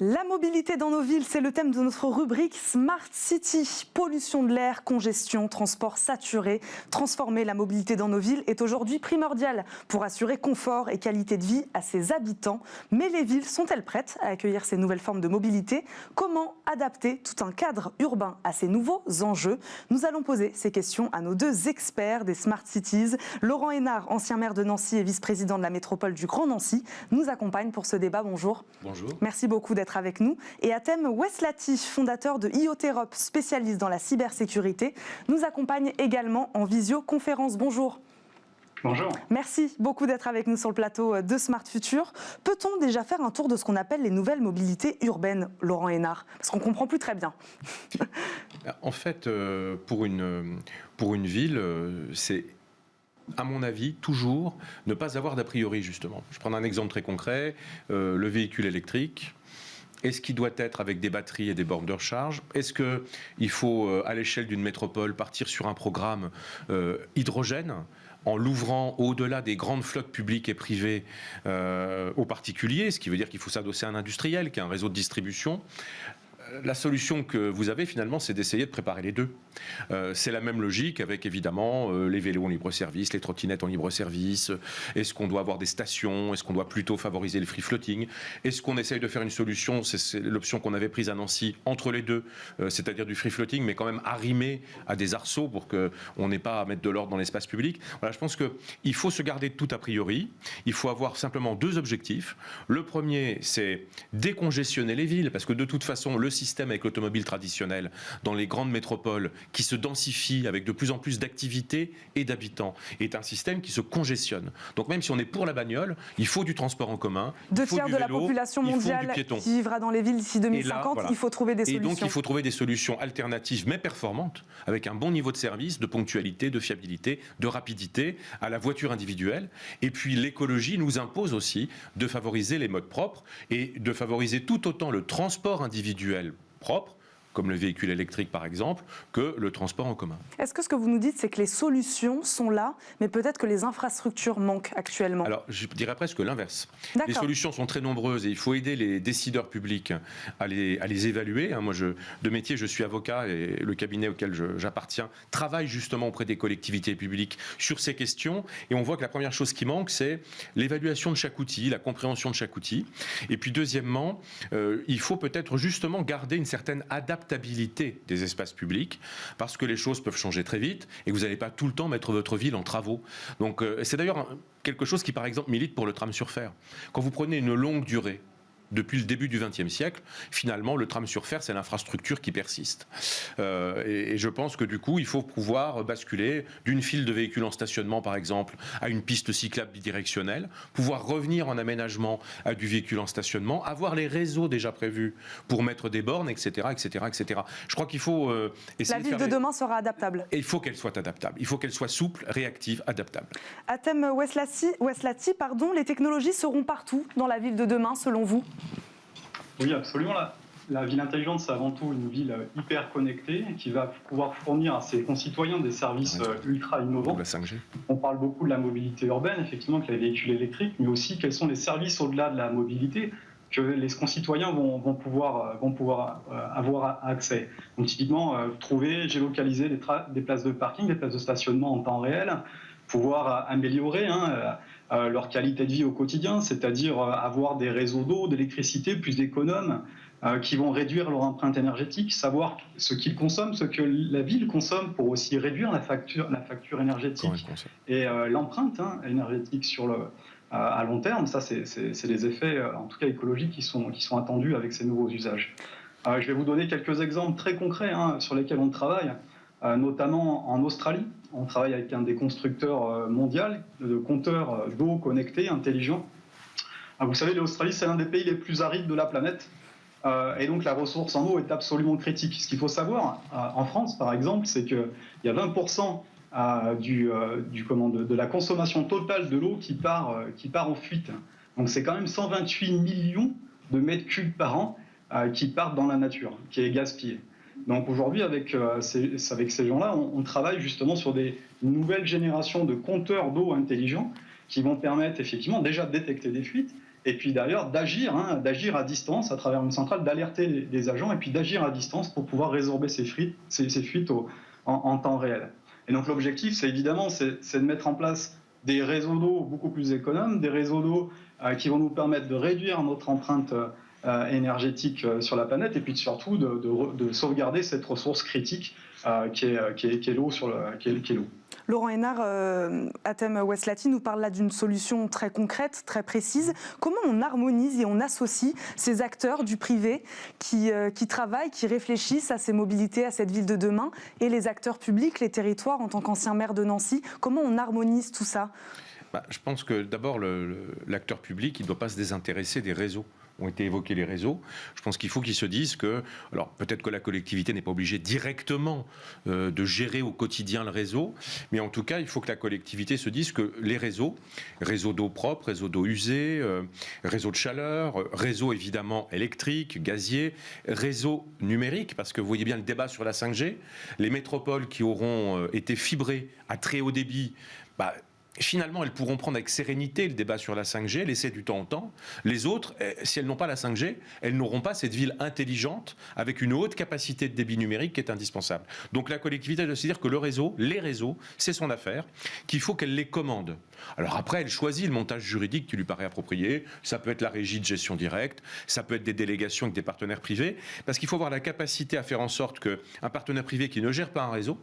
S1: La mobilité dans nos villes, c'est le thème de notre rubrique Smart City. Pollution de l'air, congestion, transport saturé. Transformer la mobilité dans nos villes est aujourd'hui primordial pour assurer confort et qualité de vie à ses habitants. Mais les villes sont-elles prêtes à accueillir ces nouvelles formes de mobilité? Comment adapter tout un cadre urbain à ces nouveaux enjeux? Nous allons poser ces questions à nos deux experts des Smart Cities. Laurent Hénard, ancien maire de Nancy et vice-président de la métropole du Grand Nancy, nous accompagne pour ce débat. Bonjour.
S9: Bonjour.
S1: Merci beaucoup d'être avec nous. Et à thème, Wes Latif, fondateur de IoTerop, spécialiste dans la cybersécurité, nous accompagne également en visioconférence. Bonjour.
S9: Bonjour.
S1: Merci beaucoup d'être avec nous sur le plateau de Smart Future. Peut-on déjà faire un tour de ce qu'on appelle les nouvelles mobilités urbaines, Laurent Hénard? Parce qu'on ne comprend plus très bien.
S9: En fait, pour une ville, c'est, à mon avis, toujours ne pas avoir d'a priori, justement. Je prends un exemple très concret, le véhicule électrique. Est-ce qu'il doit être avec des batteries et des bornes de recharge? Est-ce qu'il faut, à l'échelle d'une métropole, partir sur un programme hydrogène en l'ouvrant au-delà des grandes flottes publiques et privées aux particuliers, ce qui veut dire qu'il faut s'adosser à un industriel qui a un réseau de distribution? La solution que vous avez finalement, c'est d'essayer de préparer les deux. C'est la même logique avec évidemment les vélos en libre-service, les trottinettes en libre-service. Est-ce qu'on doit avoir des stations? Est-ce qu'on doit plutôt favoriser le free floating? Est-ce qu'on essaye de faire une solution? C'est l'option qu'on avait prise à Nancy entre les deux, c'est-à-dire du free floating, mais quand même arrimé à des arceaux pour qu'on n'ait pas à mettre de l'ordre dans l'espace public. Voilà, je pense qu'il faut se garder de tout a priori. Il faut avoir simplement deux objectifs. Le premier, c'est décongestionner les villes, parce que de toute façon, le système avec l'automobile traditionnelle dans les grandes métropoles qui se densifie avec de plus en plus d'activités et d'habitants est un système qui se congestionne. Donc même si on est pour la bagnole, il faut du transport en commun.
S1: Deux tiers de la population mondiale qui vivra dans les villes d'ici 2050, là, voilà. Il faut trouver des solutions.
S9: Et donc il faut trouver des solutions alternatives mais performantes avec un bon niveau de service, de ponctualité, de fiabilité, de rapidité à la voiture individuelle. Et puis l'écologie nous impose aussi de favoriser les modes propres et de favoriser tout autant le transport individuel propre comme le véhicule électrique par exemple, que le transport en commun.
S1: Est-ce que ce que vous nous dites, c'est que les solutions sont là, mais peut-être que les infrastructures manquent actuellement?
S9: Alors, je dirais presque l'inverse.
S1: D'accord.
S9: Les solutions sont très nombreuses et il faut aider les décideurs publics à les évaluer. Moi, de métier, je suis avocat et le cabinet auquel j'appartiens travaille justement auprès des collectivités publiques sur ces questions. Et on voit que la première chose qui manque, c'est l'évaluation de chaque outil, la compréhension de chaque outil. Et puis, deuxièmement, il faut peut-être justement garder une certaine adaptabilité des espaces publics parce que les choses peuvent changer très vite et que vous n'allez pas tout le temps mettre votre ville en travaux. Donc, c'est d'ailleurs quelque chose qui, par exemple, milite pour le tram sur fer. Quand vous prenez une longue durée, depuis le début du XXe siècle, finalement, le tram sur fer, c'est l'infrastructure qui persiste. Et je pense que du coup, il faut pouvoir basculer d'une file de véhicules en stationnement, par exemple, à une piste cyclable bidirectionnelle, pouvoir revenir en aménagement à du véhicule en stationnement, avoir les réseaux déjà prévus pour mettre des bornes, etc., etc., etc. Je crois qu'il faut essayer
S1: La ville de demain sera adaptable.
S9: Et il faut qu'elle soit adaptable. Il faut qu'elle soit souple, réactive, adaptable.
S1: Atem Weslati, les technologies seront partout dans la ville de demain, selon vous?
S10: Oui, absolument. La ville intelligente, c'est avant tout une ville hyper connectée qui va pouvoir fournir à ses concitoyens des services ultra innovants.
S9: La 5G.
S10: On parle beaucoup de la mobilité urbaine, effectivement, que les véhicules électriques, mais aussi quels sont les services au-delà de la mobilité que les concitoyens vont pouvoir avoir accès. Donc typiquement, trouver, géolocaliser des places de parking, des places de stationnement en temps réel, pouvoir améliorer leur qualité de vie au quotidien, c'est-à-dire avoir des réseaux d'eau, d'électricité plus économes qui vont réduire leur empreinte énergétique, savoir ce qu'ils consomment, ce que la ville consomme pour aussi réduire la facture énergétique et l'empreinte énergétique à long terme. Ça, c'est les effets, en tout cas écologiques, qui sont attendus avec ces nouveaux usages. Je vais vous donner quelques exemples très concrets sur lesquels on travaille. Notamment en Australie. On travaille avec un des constructeurs mondiaux de compteurs d'eau connectés, intelligents. Vous savez, l'Australie, c'est l'un des pays les plus arides de la planète. Et donc la ressource en eau est absolument critique. Ce qu'il faut savoir, en France, par exemple, c'est qu'il y a 20% de la consommation totale de l'eau qui part en fuite. Donc c'est quand même 128 millions de mètres cubes par an qui partent dans la nature, qui est gaspillé. Donc aujourd'hui, avec ces gens-là, on travaille justement sur des nouvelles générations de compteurs d'eau intelligents qui vont permettre effectivement déjà de détecter des fuites et puis d'ailleurs d'agir à distance à travers une centrale, d'alerter les agents et puis d'agir à distance pour pouvoir résorber ces fuites en temps réel. Et donc l'objectif, c'est évidemment de mettre en place des réseaux d'eau beaucoup plus économes, des réseaux d'eau qui vont nous permettre de réduire notre empreinte énergétique sur la planète et puis surtout de sauvegarder cette ressource critique qui est l'eau.
S1: Laurent Hénard, Atem Weslati nous parle là d'une solution très concrète, très précise. Comment on harmonise et on associe ces acteurs du privé qui travaillent, qui réfléchissent à ces mobilités, à cette ville de demain, et les acteurs publics, les territoires, en tant qu'ancien maire de Nancy? Comment on harmonise tout ça?
S9: Je pense que d'abord, l'acteur public, il ne doit pas se désintéresser des réseaux. Ont été évoqués les réseaux. Je pense qu'il faut qu'ils se disent que, alors peut-être que la collectivité n'est pas obligée directement de gérer au quotidien le réseau, mais en tout cas, il faut que la collectivité se dise que les réseaux d'eau propre, réseaux d'eau usée, réseaux de chaleur, réseaux évidemment électriques, gaziers, réseaux numériques, parce que vous voyez bien le débat sur la 5G, les métropoles qui auront été fibrées à très haut débit, finalement, elles pourront prendre avec sérénité le débat sur la 5G, laisser du temps au temps. Les autres, si elles n'ont pas la 5G, elles n'auront pas cette ville intelligente avec une haute capacité de débit numérique qui est indispensable. Donc la collectivité doit se dire que les réseaux, c'est son affaire, qu'il faut qu'elle les commande. Alors après, elle choisit le montage juridique qui lui paraît approprié. Ça peut être la régie de gestion directe, ça peut être des délégations avec des partenaires privés, parce qu'il faut avoir la capacité à faire en sorte qu'un partenaire privé qui ne gère pas un réseau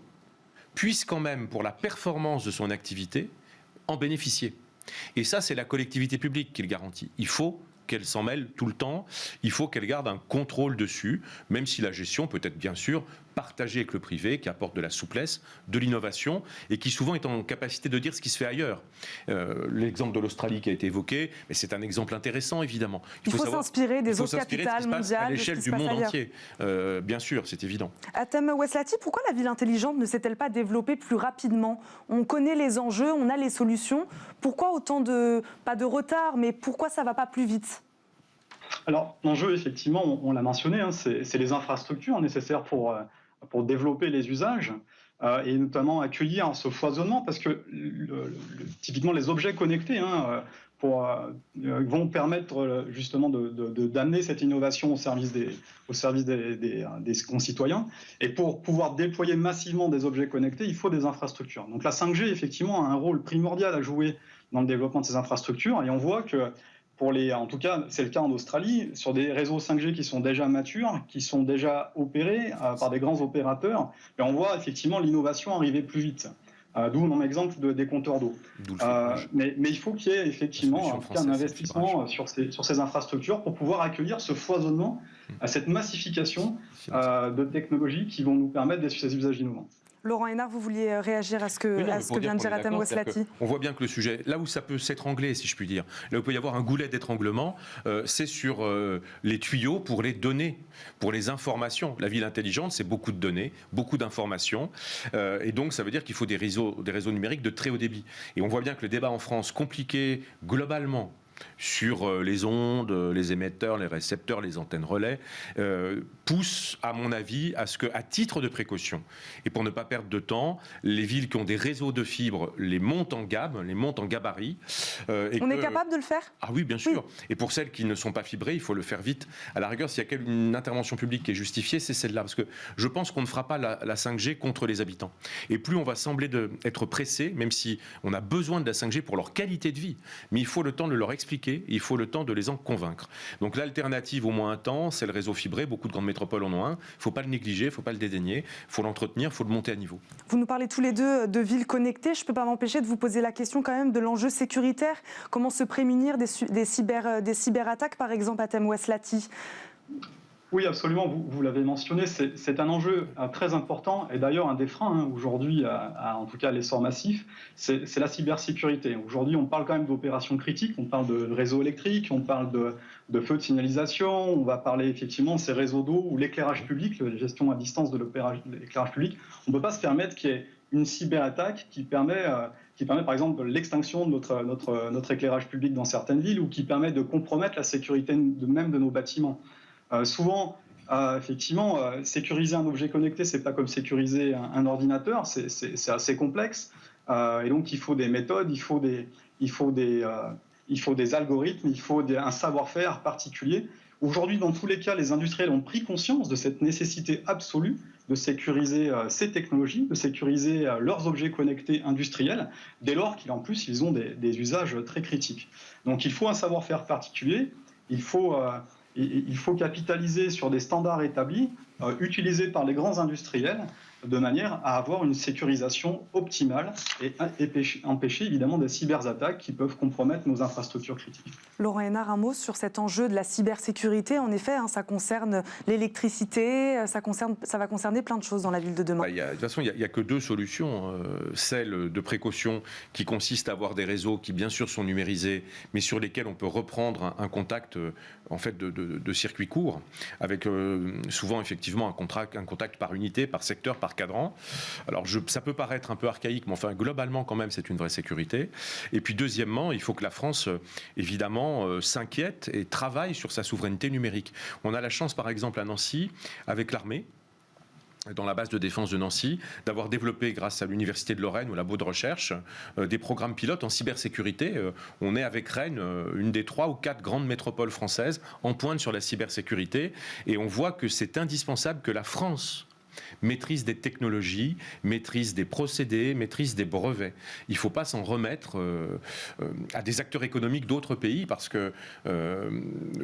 S9: puisse quand même, pour la performance de son activité, en bénéficier. Et ça, c'est la collectivité publique qui le garantit. Il faut qu'elle s'en mêle tout le temps, il faut qu'elle garde un contrôle dessus, même si la gestion peut être bien sûr partagée avec le privé, qui apporte de la souplesse, de l'innovation, et qui souvent est en capacité de dire ce qui se fait ailleurs. L'exemple de l'Australie qui a été évoqué, mais c'est un exemple intéressant évidemment.
S1: Il faut s'inspirer des autres capitales mondiales,
S9: à l'échelle du monde entier. Bien sûr, c'est évident.
S1: Atem Weslati, pourquoi la ville intelligente ne s'est-elle pas développée plus rapidement? On connaît les enjeux, on a les solutions. Pourquoi autant pas de retard, mais pourquoi ça ne va pas plus vite?
S10: Alors, l'enjeu, effectivement, on l'a mentionné, hein, c'est les infrastructures nécessaires pour développer les usages et notamment accueillir ce foisonnement, parce que typiquement les objets connectés vont permettre justement d'amener cette innovation au service des concitoyens. Et pour pouvoir déployer massivement des objets connectés, il faut des infrastructures. Donc la 5G, effectivement, a un rôle primordial à jouer dans le développement de ces infrastructures, et on voit que en tout cas, c'est le cas en Australie, sur des réseaux 5G qui sont déjà matures, qui sont déjà opérés par des grands opérateurs, et on voit effectivement l'innovation arriver plus vite. D'où mon exemple des compteurs d'eau. Mais il faut qu'il y ait effectivement un investissement sur ces infrastructures pour pouvoir accueillir ce foisonnement, cette massification de technologies qui vont nous permettre d'être sur ces usages innovants.
S1: Laurent Hénard, vous vouliez réagir à ce que vient de dire Hatem Ouaslati.
S9: On voit bien que le sujet, là où ça peut s'étrangler, si je puis dire, là où il peut y avoir un goulet d'étranglement, c'est sur les tuyaux pour les données, pour les informations. La ville intelligente, c'est beaucoup de données, beaucoup d'informations, et donc ça veut dire qu'il faut des réseaux numériques de très haut débit. Et on voit bien que le débat en France, compliqué globalement, sur les ondes, les émetteurs, les récepteurs, les antennes relais, pousse, à mon avis, à ce qu'à titre de précaution, et pour ne pas perdre de temps, les villes qui ont des réseaux de fibres les montent en gamme, les montent en gabarit.
S1: On est capable de le faire ?
S9: Ah oui, bien sûr. Oui. Et pour celles qui ne sont pas fibrées, il faut le faire vite. À la rigueur, s'il y a une intervention publique qui est justifiée, c'est celle-là. Parce que je pense qu'on ne fera pas la 5G contre les habitants. Et plus on va sembler être pressé, même si on a besoin de la 5G pour leur qualité de vie, mais il faut le temps de leur expliquer, il faut le temps de les en convaincre. Donc l'alternative au moins un temps, c'est le réseau fibré. Beaucoup de grandes métropoles en ont un. Il ne faut pas le négliger, il ne faut pas le dédaigner, il faut l'entretenir, il faut le monter à niveau.
S1: Vous nous parlez tous les deux de villes connectées. Je ne peux pas m'empêcher de vous poser la question quand même de l'enjeu sécuritaire. Comment se prémunir des cyberattaques, par exemple, à Hatem Ouaslati ?
S10: Oui, absolument, vous l'avez mentionné, c'est un enjeu très important, et d'ailleurs un des freins aujourd'hui, en tout cas à l'essor massif, c'est la cybersécurité. Aujourd'hui, on parle quand même d'opérations critiques, on parle de réseaux électriques, on parle de feux de signalisation, on va parler effectivement de ces réseaux d'eau ou l'éclairage public, la gestion à distance de l'éclairage public. On ne peut pas se permettre qu'il y ait une cyberattaque qui permet par exemple l'extinction de notre éclairage public dans certaines villes, ou qui permet de compromettre la sécurité même de nos bâtiments. Souvent, effectivement, sécuriser un objet connecté, c'est pas comme sécuriser un ordinateur, c'est assez complexe. Et donc, il faut des méthodes, il faut des algorithmes, il faut un savoir-faire particulier. Aujourd'hui, dans tous les cas, les industriels ont pris conscience de cette nécessité absolue de sécuriser ces technologies, de sécuriser leurs objets connectés industriels, dès lors qu'en plus, ils ont des usages très critiques. Donc, il faut un savoir-faire particulier, il faut capitaliser sur des standards établis, utilisés par les grands industriels, de manière à avoir une sécurisation optimale et empêcher évidemment des cyberattaques qui peuvent compromettre nos infrastructures critiques.
S1: Laurent Hénard, un mot sur cet enjeu de la cybersécurité. En effet, ça concerne l'électricité, ça va concerner plein de choses dans la ville de demain.
S9: De toute façon, il n'y a que deux solutions. Celle de précaution qui consiste à avoir des réseaux qui bien sûr sont numérisés, mais sur lesquels on peut reprendre un contact en fait de circuit court, avec souvent effectivement un contact par unité, par secteur, par cadran. Alors ça peut paraître un peu archaïque, mais enfin globalement quand même c'est une vraie sécurité. Et puis deuxièmement, il faut que la France évidemment s'inquiète et travaille sur sa souveraineté numérique. On a la chance par exemple à Nancy avec l'armée, dans la base de défense de Nancy, d'avoir développé, grâce à l'Université de Lorraine, au labo de recherche, des programmes pilotes en cybersécurité. On est avec Rennes, une des 3 ou 4 grandes métropoles françaises, en pointe sur la cybersécurité. Et on voit que c'est indispensable que la France maîtrise des technologies, maîtrise des procédés, maîtrise des brevets. Il ne faut pas s'en remettre à des acteurs économiques d'autres pays parce que,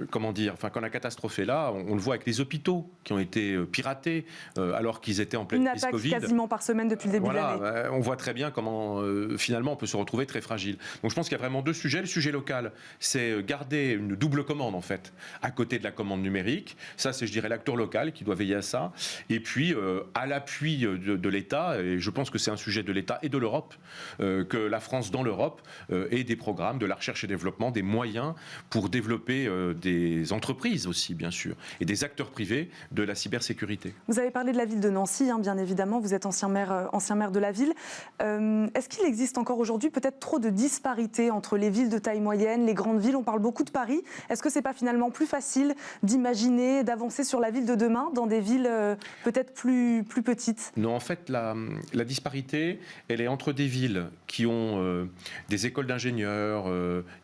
S9: quand la catastrophe est là, on le voit avec les hôpitaux qui ont été piratés alors qu'ils étaient en pleine crise Covid.
S1: Une attaque quasiment par semaine depuis le début de l'année.
S9: On voit très bien comment finalement on peut se retrouver très fragile. Donc je pense qu'il y a vraiment deux sujets. Le sujet local, c'est garder une double commande en fait, à côté de la commande numérique. Ça, c'est je dirais l'acteur local qui doit veiller à ça. Et puis à l'appui de l'État, et je pense que c'est un sujet de l'État et de l'Europe, que la France dans l'Europe ait des programmes de la recherche et développement, des moyens pour développer des entreprises aussi, bien sûr, et des acteurs privés de la cybersécurité.
S1: Vous avez parlé de la ville de Nancy, bien évidemment, vous êtes ancien maire de la ville. Est-ce qu'il existe encore aujourd'hui peut-être trop de disparités entre les villes de taille moyenne, les grandes villes? On parle beaucoup de Paris. Est-ce que c'est pas finalement plus facile d'imaginer, d'avancer sur la ville de demain dans des villes peut-être plus petites?
S9: Non, en fait, la disparité, elle est entre des villes qui ont des écoles d'ingénieurs,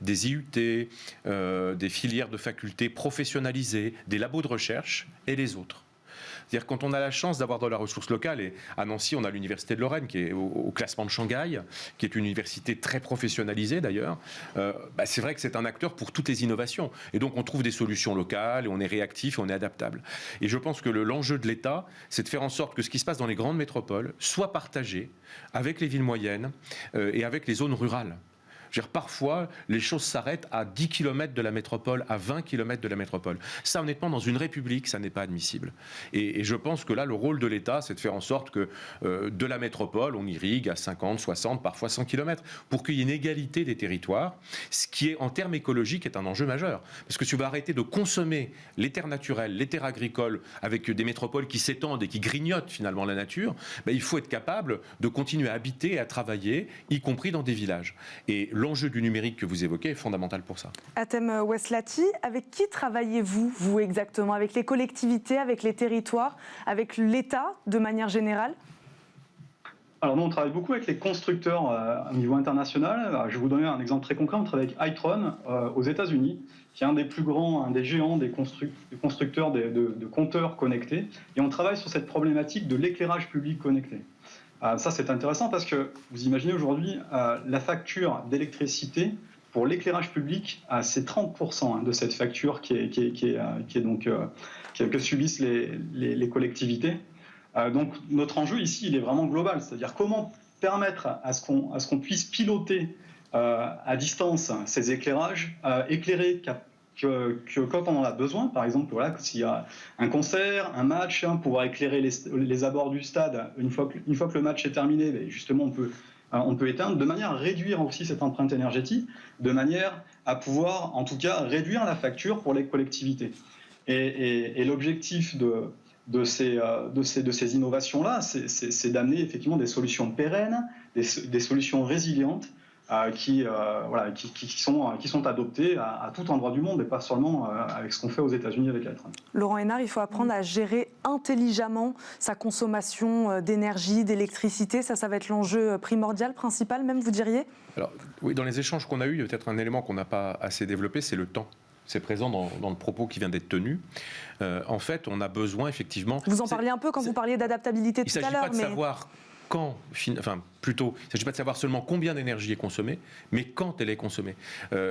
S9: des IUT, des filières de facultés professionnalisées, des labos de recherche, et les autres. C'est-à-dire quand on a la chance d'avoir de la ressource locale, et à Nancy on a l'université de Lorraine qui est au classement de Shanghai, qui est une université très professionnalisée d'ailleurs, c'est vrai que c'est un acteur pour toutes les innovations. Et donc on trouve des solutions locales, et on est réactif, et on est adaptable. Et je pense que l'enjeu de l'État, c'est de faire en sorte que ce qui se passe dans les grandes métropoles soit partagé avec les villes moyennes et avec les zones rurales. Parfois, les choses s'arrêtent à 10 km de la métropole, à 20 km de la métropole. Ça, honnêtement, dans une république, ça n'est pas admissible. Et je pense que là, le rôle de l'État, c'est de faire en sorte que de la métropole, on irrigue à 50, 60, parfois 100 km, pour qu'il y ait une égalité des territoires, ce qui est, en termes écologiques, est un enjeu majeur. Parce que si on va arrêter de consommer les terres naturelles, les terres agricoles, avec des métropoles qui s'étendent et qui grignotent finalement la nature, il faut être capable de continuer à habiter et à travailler, y compris dans des villages. Et l'enjeu du numérique que vous évoquez est fondamental pour ça.
S1: Atem Oueslati, avec qui travaillez-vous, vous exactement? Avec les collectivités, avec les territoires, avec l'État de manière générale?
S10: Alors nous, on travaille beaucoup avec les constructeurs au niveau international. Je vais vous donner un exemple très concret. On travaille avec Itron aux États-Unis, qui est un des plus grands, un des géants des constructeurs de compteurs connectés. Et on travaille sur cette problématique de l'éclairage public connecté. Ça, c'est intéressant parce que vous imaginez aujourd'hui la facture d'électricité pour l'éclairage public, c'est 30% de cette facture que subissent les collectivités. Donc notre enjeu ici, il est vraiment global, c'est-à-dire comment permettre à ce qu'on puisse piloter à distance ces éclairages, éclairer que quand on en a besoin, par exemple, voilà, s'il y a un concert, un match, pouvoir éclairer les abords du stade, une fois que le match est terminé, justement on peut éteindre, de manière à réduire aussi cette empreinte énergétique, de manière à pouvoir en tout cas réduire la facture pour les collectivités. Et l'objectif de ces innovations-là, c'est d'amener effectivement des solutions pérennes, des solutions résilientes, qui sont adoptés à tout endroit du monde et pas seulement avec ce qu'on fait aux États-Unis avec Itron.
S1: Laurent Hénard, il faut apprendre à gérer intelligemment sa consommation d'énergie, d'électricité. Ça va être l'enjeu primordial, principal même, vous diriez?
S9: Alors, oui, dans les échanges qu'on a eus, il y a peut-être un élément qu'on n'a pas assez développé, c'est le temps. C'est présent dans le propos qui vient d'être tenu. En fait, on a besoin effectivement...
S1: Vous en parliez un peu quand vous parliez d'adaptabilité tout à l'heure.
S9: Il ne s'agit pas de savoir quand, plutôt, il ne s'agit pas de savoir seulement combien d'énergie est consommée, mais quand elle est consommée.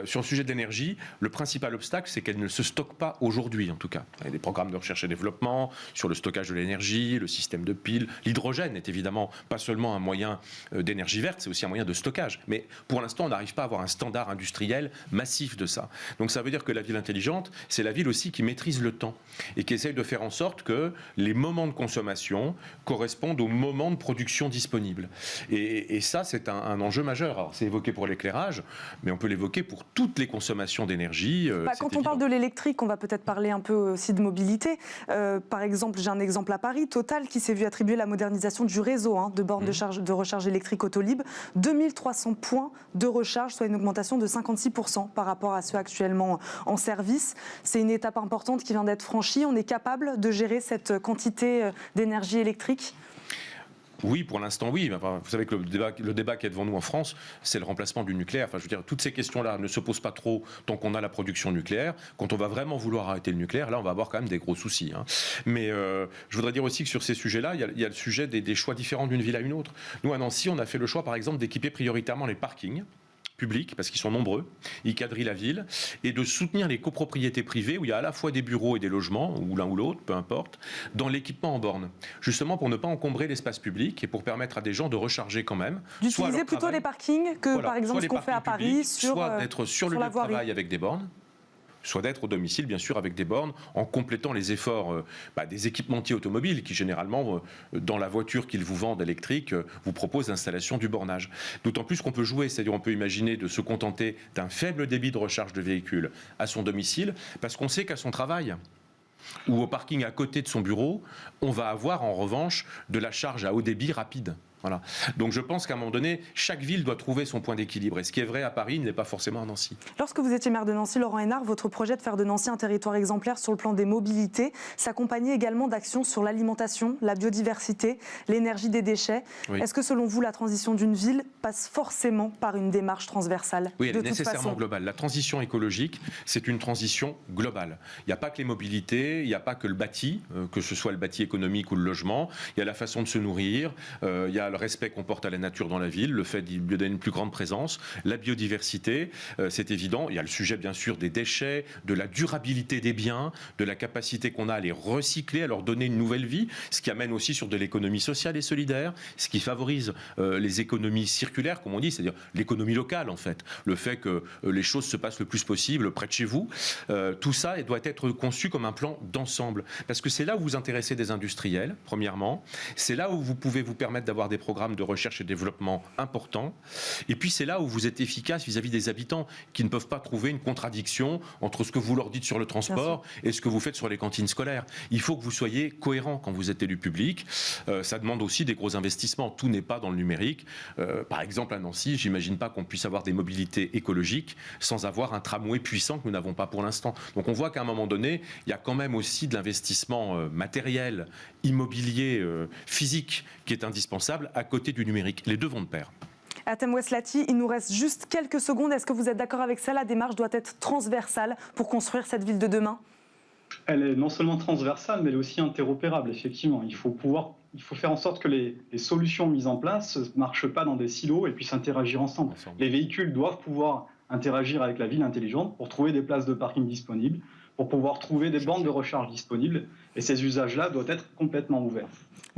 S9: Sur le sujet de l'énergie, le principal obstacle, c'est qu'elle ne se stocke pas aujourd'hui, en tout cas. Il y a des programmes de recherche et développement sur le stockage de l'énergie, le système de piles. L'hydrogène n'est évidemment pas seulement un moyen d'énergie verte, c'est aussi un moyen de stockage. Mais pour l'instant, on n'arrive pas à avoir un standard industriel massif de ça. Donc ça veut dire que la ville intelligente, c'est la ville aussi qui maîtrise le temps et qui essaye de faire en sorte que les moments de consommation correspondent aux moments de production disponibles. Et ça, c'est un enjeu majeur. Alors, c'est évoqué pour l'éclairage, mais on peut l'évoquer pour toutes les consommations d'énergie.
S1: Quand on parle de l'électrique, on va peut-être parler un peu aussi de mobilité. Par exemple, j'ai un exemple à Paris, Total, qui s'est vu attribuer la modernisation du réseau de bornes de recharge électrique Autolib. 2300 points de recharge, soit une augmentation de 56% par rapport à ceux actuellement en service. C'est une étape importante qui vient d'être franchie. On est capable de gérer cette quantité d'énergie électrique ?
S9: Oui, pour l'instant, oui. Enfin, vous savez que le débat qui est devant nous en France, c'est le remplacement du nucléaire. Enfin, je veux dire, toutes ces questions-là ne se posent pas trop tant qu'on a la production nucléaire. Quand on va vraiment vouloir arrêter le nucléaire, là, on va avoir quand même des gros soucis. Mais je voudrais dire aussi que sur ces sujets-là, il y a le sujet des choix différents d'une ville à une autre. Nous, à Nancy, on a fait le choix, par exemple, d'équiper prioritairement les parkings publics, parce qu'ils sont nombreux, ils quadrillent la ville, et de soutenir les copropriétés privées où il y a à la fois des bureaux et des logements, ou l'un ou l'autre, peu importe, dans l'équipement en borne. Justement pour ne pas encombrer l'espace public et pour permettre à des gens de recharger quand même.
S1: D'utiliser plutôt les parkings que par exemple ce qu'on fait à Paris
S9: soit d'être sur le lieu de travail avec des bornes, soit d'être au domicile, bien sûr, avec des bornes, en complétant les efforts des équipementiers automobiles qui, généralement, dans la voiture qu'ils vous vendent électrique, vous proposent l'installation du bornage. D'autant plus qu'on peut jouer, c'est-à-dire on peut imaginer de se contenter d'un faible débit de recharge de véhicule à son domicile, parce qu'on sait qu'à son travail ou au parking à côté de son bureau, on va avoir en revanche de la charge à haut débit rapide. Voilà. Donc je pense qu'à un moment donné, chaque ville doit trouver son point d'équilibre. Et ce qui est vrai à Paris n'est pas forcément à Nancy.
S1: Lorsque vous étiez maire de Nancy, Laurent Hénart, votre projet de faire de Nancy un territoire exemplaire sur le plan des mobilités s'accompagnait également d'actions sur l'alimentation, la biodiversité, l'énergie des déchets. Oui. Est-ce que selon vous, la transition d'une ville passe forcément par une démarche transversale?
S9: Oui, elle est nécessairement globale. La transition écologique, c'est une transition globale. Il n'y a pas que les mobilités, il n'y a pas que le bâti, que ce soit le bâti économique ou le logement. Il y a la façon de se nourrir, il y a le respect qu'on porte à la nature dans la ville, le fait d'y donner une plus grande présence, la biodiversité, c'est évident. Il y a le sujet bien sûr des déchets, de la durabilité des biens, de la capacité qu'on a à les recycler, à leur donner une nouvelle vie, ce qui amène aussi sur de l'économie sociale et solidaire, ce qui favorise les économies circulaires, comme on dit, c'est-à-dire l'économie locale en fait, le fait que les choses se passent le plus possible près de chez vous. Tout ça doit être conçu comme un plan d'ensemble, parce que c'est là où vous intéressez des industriels, premièrement, c'est là où vous pouvez vous permettre d'avoir des programmes de recherche et développement importants. Et puis c'est là où vous êtes efficace vis-à-vis des habitants qui ne peuvent pas trouver une contradiction entre ce que vous leur dites sur le transport et ce que vous faites sur les cantines scolaires. Il faut que vous soyez cohérent quand vous êtes élu public. Ça demande aussi des gros investissements. Tout n'est pas dans le numérique. Par exemple à Nancy, j'imagine pas qu'on puisse avoir des mobilités écologiques sans avoir un tramway puissant que nous n'avons pas pour l'instant. Donc on voit qu'à un moment donné, il y a quand même aussi de l'investissement matériel, immobilier, physique qui est indispensable à côté du numérique. Les deux vont de pair.
S1: Atem Oueslati, il nous reste juste quelques secondes. Est-ce que vous êtes d'accord avec ça? La démarche doit être transversale pour construire cette ville de demain?
S10: Elle est non seulement transversale, mais elle est aussi interopérable, effectivement. Il faut faire en sorte que les solutions mises en place ne marchent pas dans des silos et puissent interagir ensemble. Les véhicules doivent pouvoir interagir avec la ville intelligente pour trouver des places de parking disponibles, pour pouvoir trouver des bornes de recharge disponibles. Et ces usages-là doivent être complètement ouverts.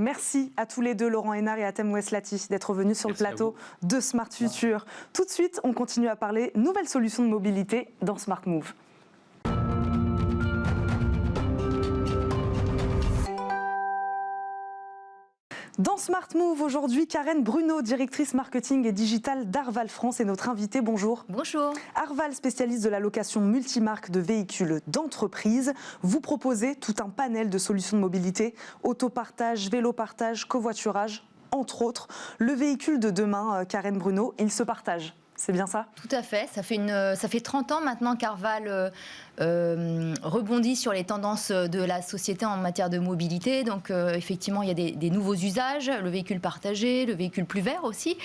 S1: Merci à tous les deux, Laurent Hénart et Atem Oueslati, d'être venus sur le plateau de Smart Future. Tout de suite, on continue à parler nouvelles solutions de mobilité dans Smart Move. Dans Smart Move, aujourd'hui, Karen Bruno, directrice marketing et digital d'Arval France, est notre invitée. Bonjour.
S11: Bonjour.
S1: Arval, spécialiste de la location multimarque de véhicules d'entreprise. Vous proposez tout un panel de solutions de mobilité, autopartage, vélo-partage, covoiturage, entre autres. Le véhicule de demain, Karen Bruno, il se partage. C'est bien ça?
S11: Tout à fait. Ça fait 30 ans maintenant qu'Arval rebondit sur les tendances de la société en matière de mobilité. Donc effectivement, il y a des nouveaux usages, le véhicule partagé, le véhicule plus vert aussi,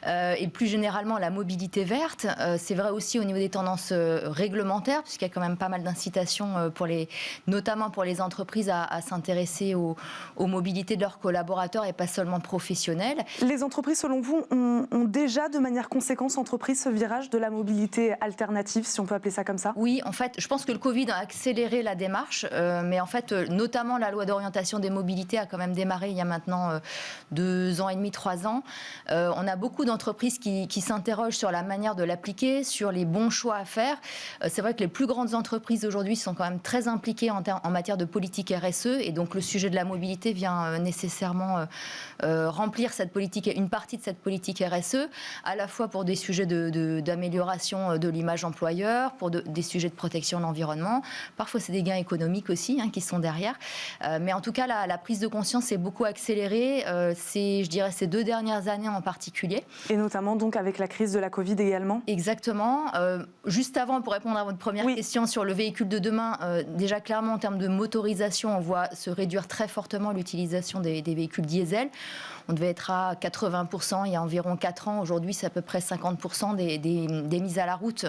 S11: et plus généralement la mobilité verte. C'est vrai aussi au niveau des tendances réglementaires, puisqu'il y a quand même pas mal d'incitations, notamment pour les entreprises, à s'intéresser aux mobilités de leurs collaborateurs et pas seulement professionnels.
S1: Les entreprises, selon vous, ont déjà de manière conséquente entrepris ce virage de la mobilité alternative, si on peut appeler ça comme ça?
S11: Oui, en fait, je pense que le Covid a accéléré la démarche, mais en fait, notamment la loi d'orientation des mobilités a quand même démarré il y a maintenant 2 ans et demi, 3 ans. On a beaucoup d'entreprises qui s'interrogent sur la manière de l'appliquer, sur les bons choix à faire. C'est vrai que les plus grandes entreprises aujourd'hui sont quand même très impliquées en matière de politique RSE, et donc le sujet de la mobilité vient nécessairement remplir cette politique, une partie de cette politique RSE, à la fois pour des sujets d'amélioration de l'image employeur, pour des sujets de protection de l'environnement. Parfois, c'est des gains économiques aussi qui sont derrière. Mais en tout cas, la prise de conscience s'est beaucoup accélérée, je dirais, ces 2 dernières années en particulier.
S1: Et notamment donc avec la crise de la Covid également?
S11: Exactement. Juste avant, pour répondre à votre première question sur le véhicule de demain, déjà clairement en termes de motorisation, on voit se réduire très fortement l'utilisation des véhicules diesel. On devait être à 80% il y a environ 4 ans. Aujourd'hui, c'est à peu près 50% des mises à la route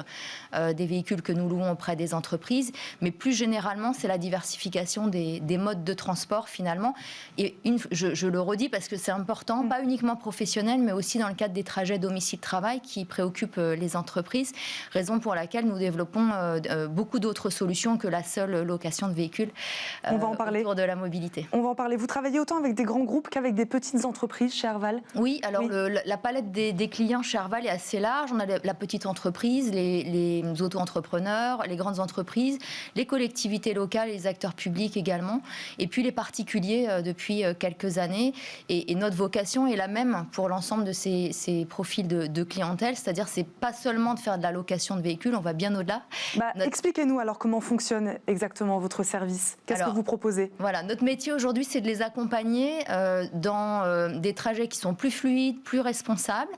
S11: des véhicules que nous louons auprès des entreprises. Mais plus généralement, c'est la diversification des modes de transport finalement. Et je le redis parce que c'est important, pas uniquement professionnel, mais aussi dans le cadre des trajets domicile-travail qui préoccupent les entreprises. Raison pour laquelle nous développons beaucoup d'autres solutions que la seule location de véhicules autour de la mobilité.
S1: On va en parler. Vous travaillez autant avec des grands groupes qu'avec des petites entreprises chez Arval?
S11: Oui, alors la palette des clients chez Arval est assez large. large. On a la petite entreprise, les auto-entrepreneurs, les grandes entreprises, les collectivités locales, les acteurs publics également, et puis les particuliers depuis quelques années. Et notre vocation est la même pour l'ensemble de ces profils de clientèle, c'est-à-dire c'est pas seulement de faire de la location de véhicules, on va bien au-delà.
S1: Expliquez-nous alors comment fonctionne exactement votre service. Qu'est-ce que vous proposez?
S11: Voilà, notre métier aujourd'hui, c'est de les accompagner dans des trajets qui sont plus fluides, plus responsables,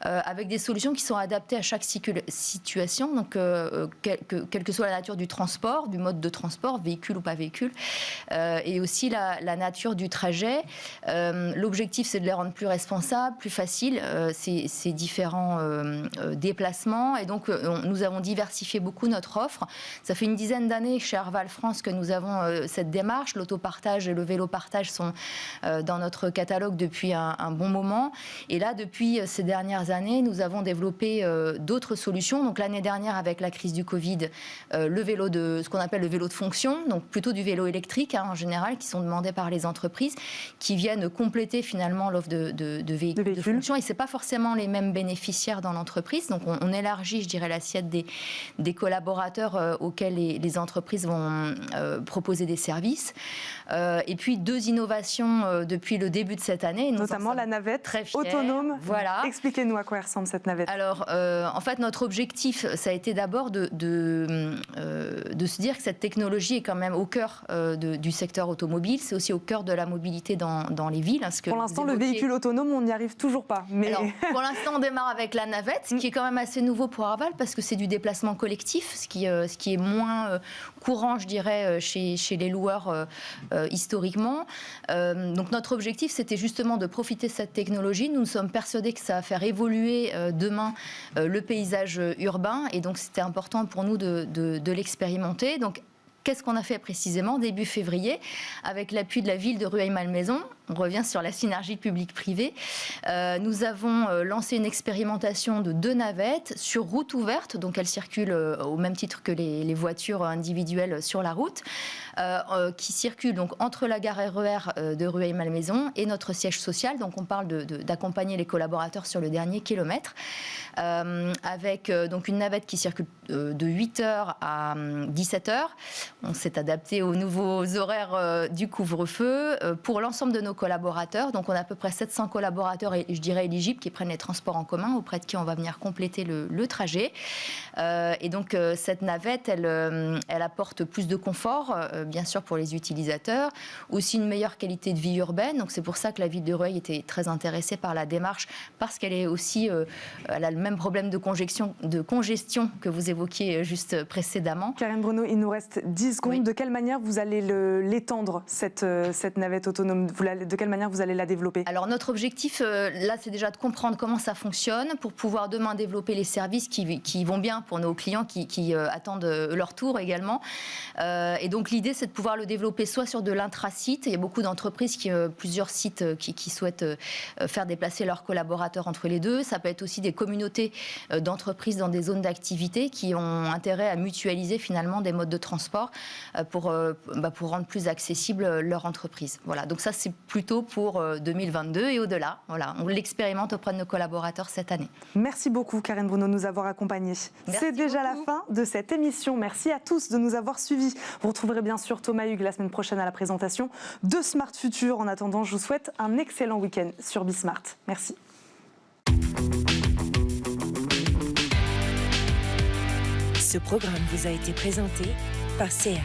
S11: avec des solutions qui sont adaptées à chaque situation, donc quelle que soit la nature du transport, du mode de transport, véhicule ou pas véhicule, et aussi la nature du trajet. L'objectif, c'est de les rendre plus responsables, plus faciles, ces différents déplacements. Et donc, nous avons diversifié beaucoup notre offre. Ça fait une dizaine d'années chez Arval France que nous avons cette démarche. L'autopartage et le vélo-partage sont dans notre catalogue depuis un bon moment. Et là, depuis ces dernières années, nous avons développé d'autres solutions. Donc, l'année dernière, avec la crise du Covid, ce qu'on appelle le vélo de fonction, donc plutôt du vélo électrique en général, qui sont demandés par les entreprises, qui viennent compléter finalement l'offre de véhicules de fonction. Et ce n'est pas forcément les mêmes bénéficiaires dans l'entreprise. Donc, on élargit, je dirais, l'assiette des collaborateurs auxquels les entreprises vont proposer des services. Et puis, 2 innovations depuis le début de cette année.
S1: Notamment la navette autonome.
S11: Voilà.
S1: Expliquez-nous à quoi ressemble cette navette.
S11: Alors, en fait, notre objectif, ça a été d'abord de se dire que cette technologie est quand même au cœur du secteur automobile. C'est aussi au cœur de la mobilité dans les villes.
S1: Pour l'instant, le véhicule autonome, on n'y arrive toujours pas. Mais...
S11: Alors, pour l'instant, on démarre avec la navette, ce qui est quand même assez nouveau pour Arval, parce que c'est du déplacement collectif, ce qui est moins courant, je dirais, chez les loueurs historiquement. Donc, notre objectif, c'était justement de profiter de cette technologie. Nous sommes persuadés que ça va faire évoluer demain le paysage urbain, et donc c'était important pour nous de l'expérimenter. Donc, qu'est-ce qu'on a fait précisément début février avec l'appui de la ville de Rueil-Malmaison? On revient sur la synergie publique-privée. Nous avons lancé une expérimentation de 2 navettes sur route ouverte, donc elles circulent au même titre que les voitures individuelles sur la route, qui circulent donc entre la gare RER de Rueil-Malmaison et notre siège social. Donc on parle d'accompagner les collaborateurs sur le dernier kilomètre, avec donc une navette qui circule de 8h à 17h. On s'est adapté aux nouveaux horaires du couvre-feu pour l'ensemble de nos collaborateurs. Donc on a à peu près 700 collaborateurs, je dirais éligibles, qui prennent les transports en commun, auprès de qui on va venir compléter le trajet. Et donc cette navette, elle apporte plus de confort, bien sûr pour les utilisateurs, aussi une meilleure qualité de vie urbaine. Donc c'est pour ça que la ville de Rueil était très intéressée par la démarche, parce qu'elle est aussi, elle a le même problème de congestion que vous évoquiez juste précédemment.
S1: Karine Bruno, il nous reste 10 secondes. Oui. De quelle manière vous allez l'étendre, cette navette autonome? De quelle manière vous allez la développer?
S11: Alors notre objectif, là, c'est déjà de comprendre comment ça fonctionne pour pouvoir demain développer les services qui vont bien pour nos clients qui attendent leur tour également. Et donc l'idée, c'est de pouvoir le développer soit sur de l'intrasite. Il y a beaucoup d'entreprises, plusieurs sites qui souhaitent faire déplacer leurs collaborateurs entre les deux. Ça peut être aussi des communautés d'entreprises dans des zones d'activité qui ont intérêt à mutualiser finalement des modes de transport pour rendre plus accessible leur entreprise. Voilà, donc ça c'est plutôt pour 2022 et au-delà. Voilà, on l'expérimente auprès de nos collaborateurs cette année.
S1: Merci beaucoup Karine Bruno de nous avoir accompagnés. C'est déjà la fin de cette émission. Merci à tous de nous avoir suivis. Vous retrouverez bien sûr Thomas Hugues la semaine prochaine à la présentation de Smart Future. En attendant, je vous souhaite un excellent week-end sur Bismart. Merci.
S8: Ce programme vous a été présenté par SEAT.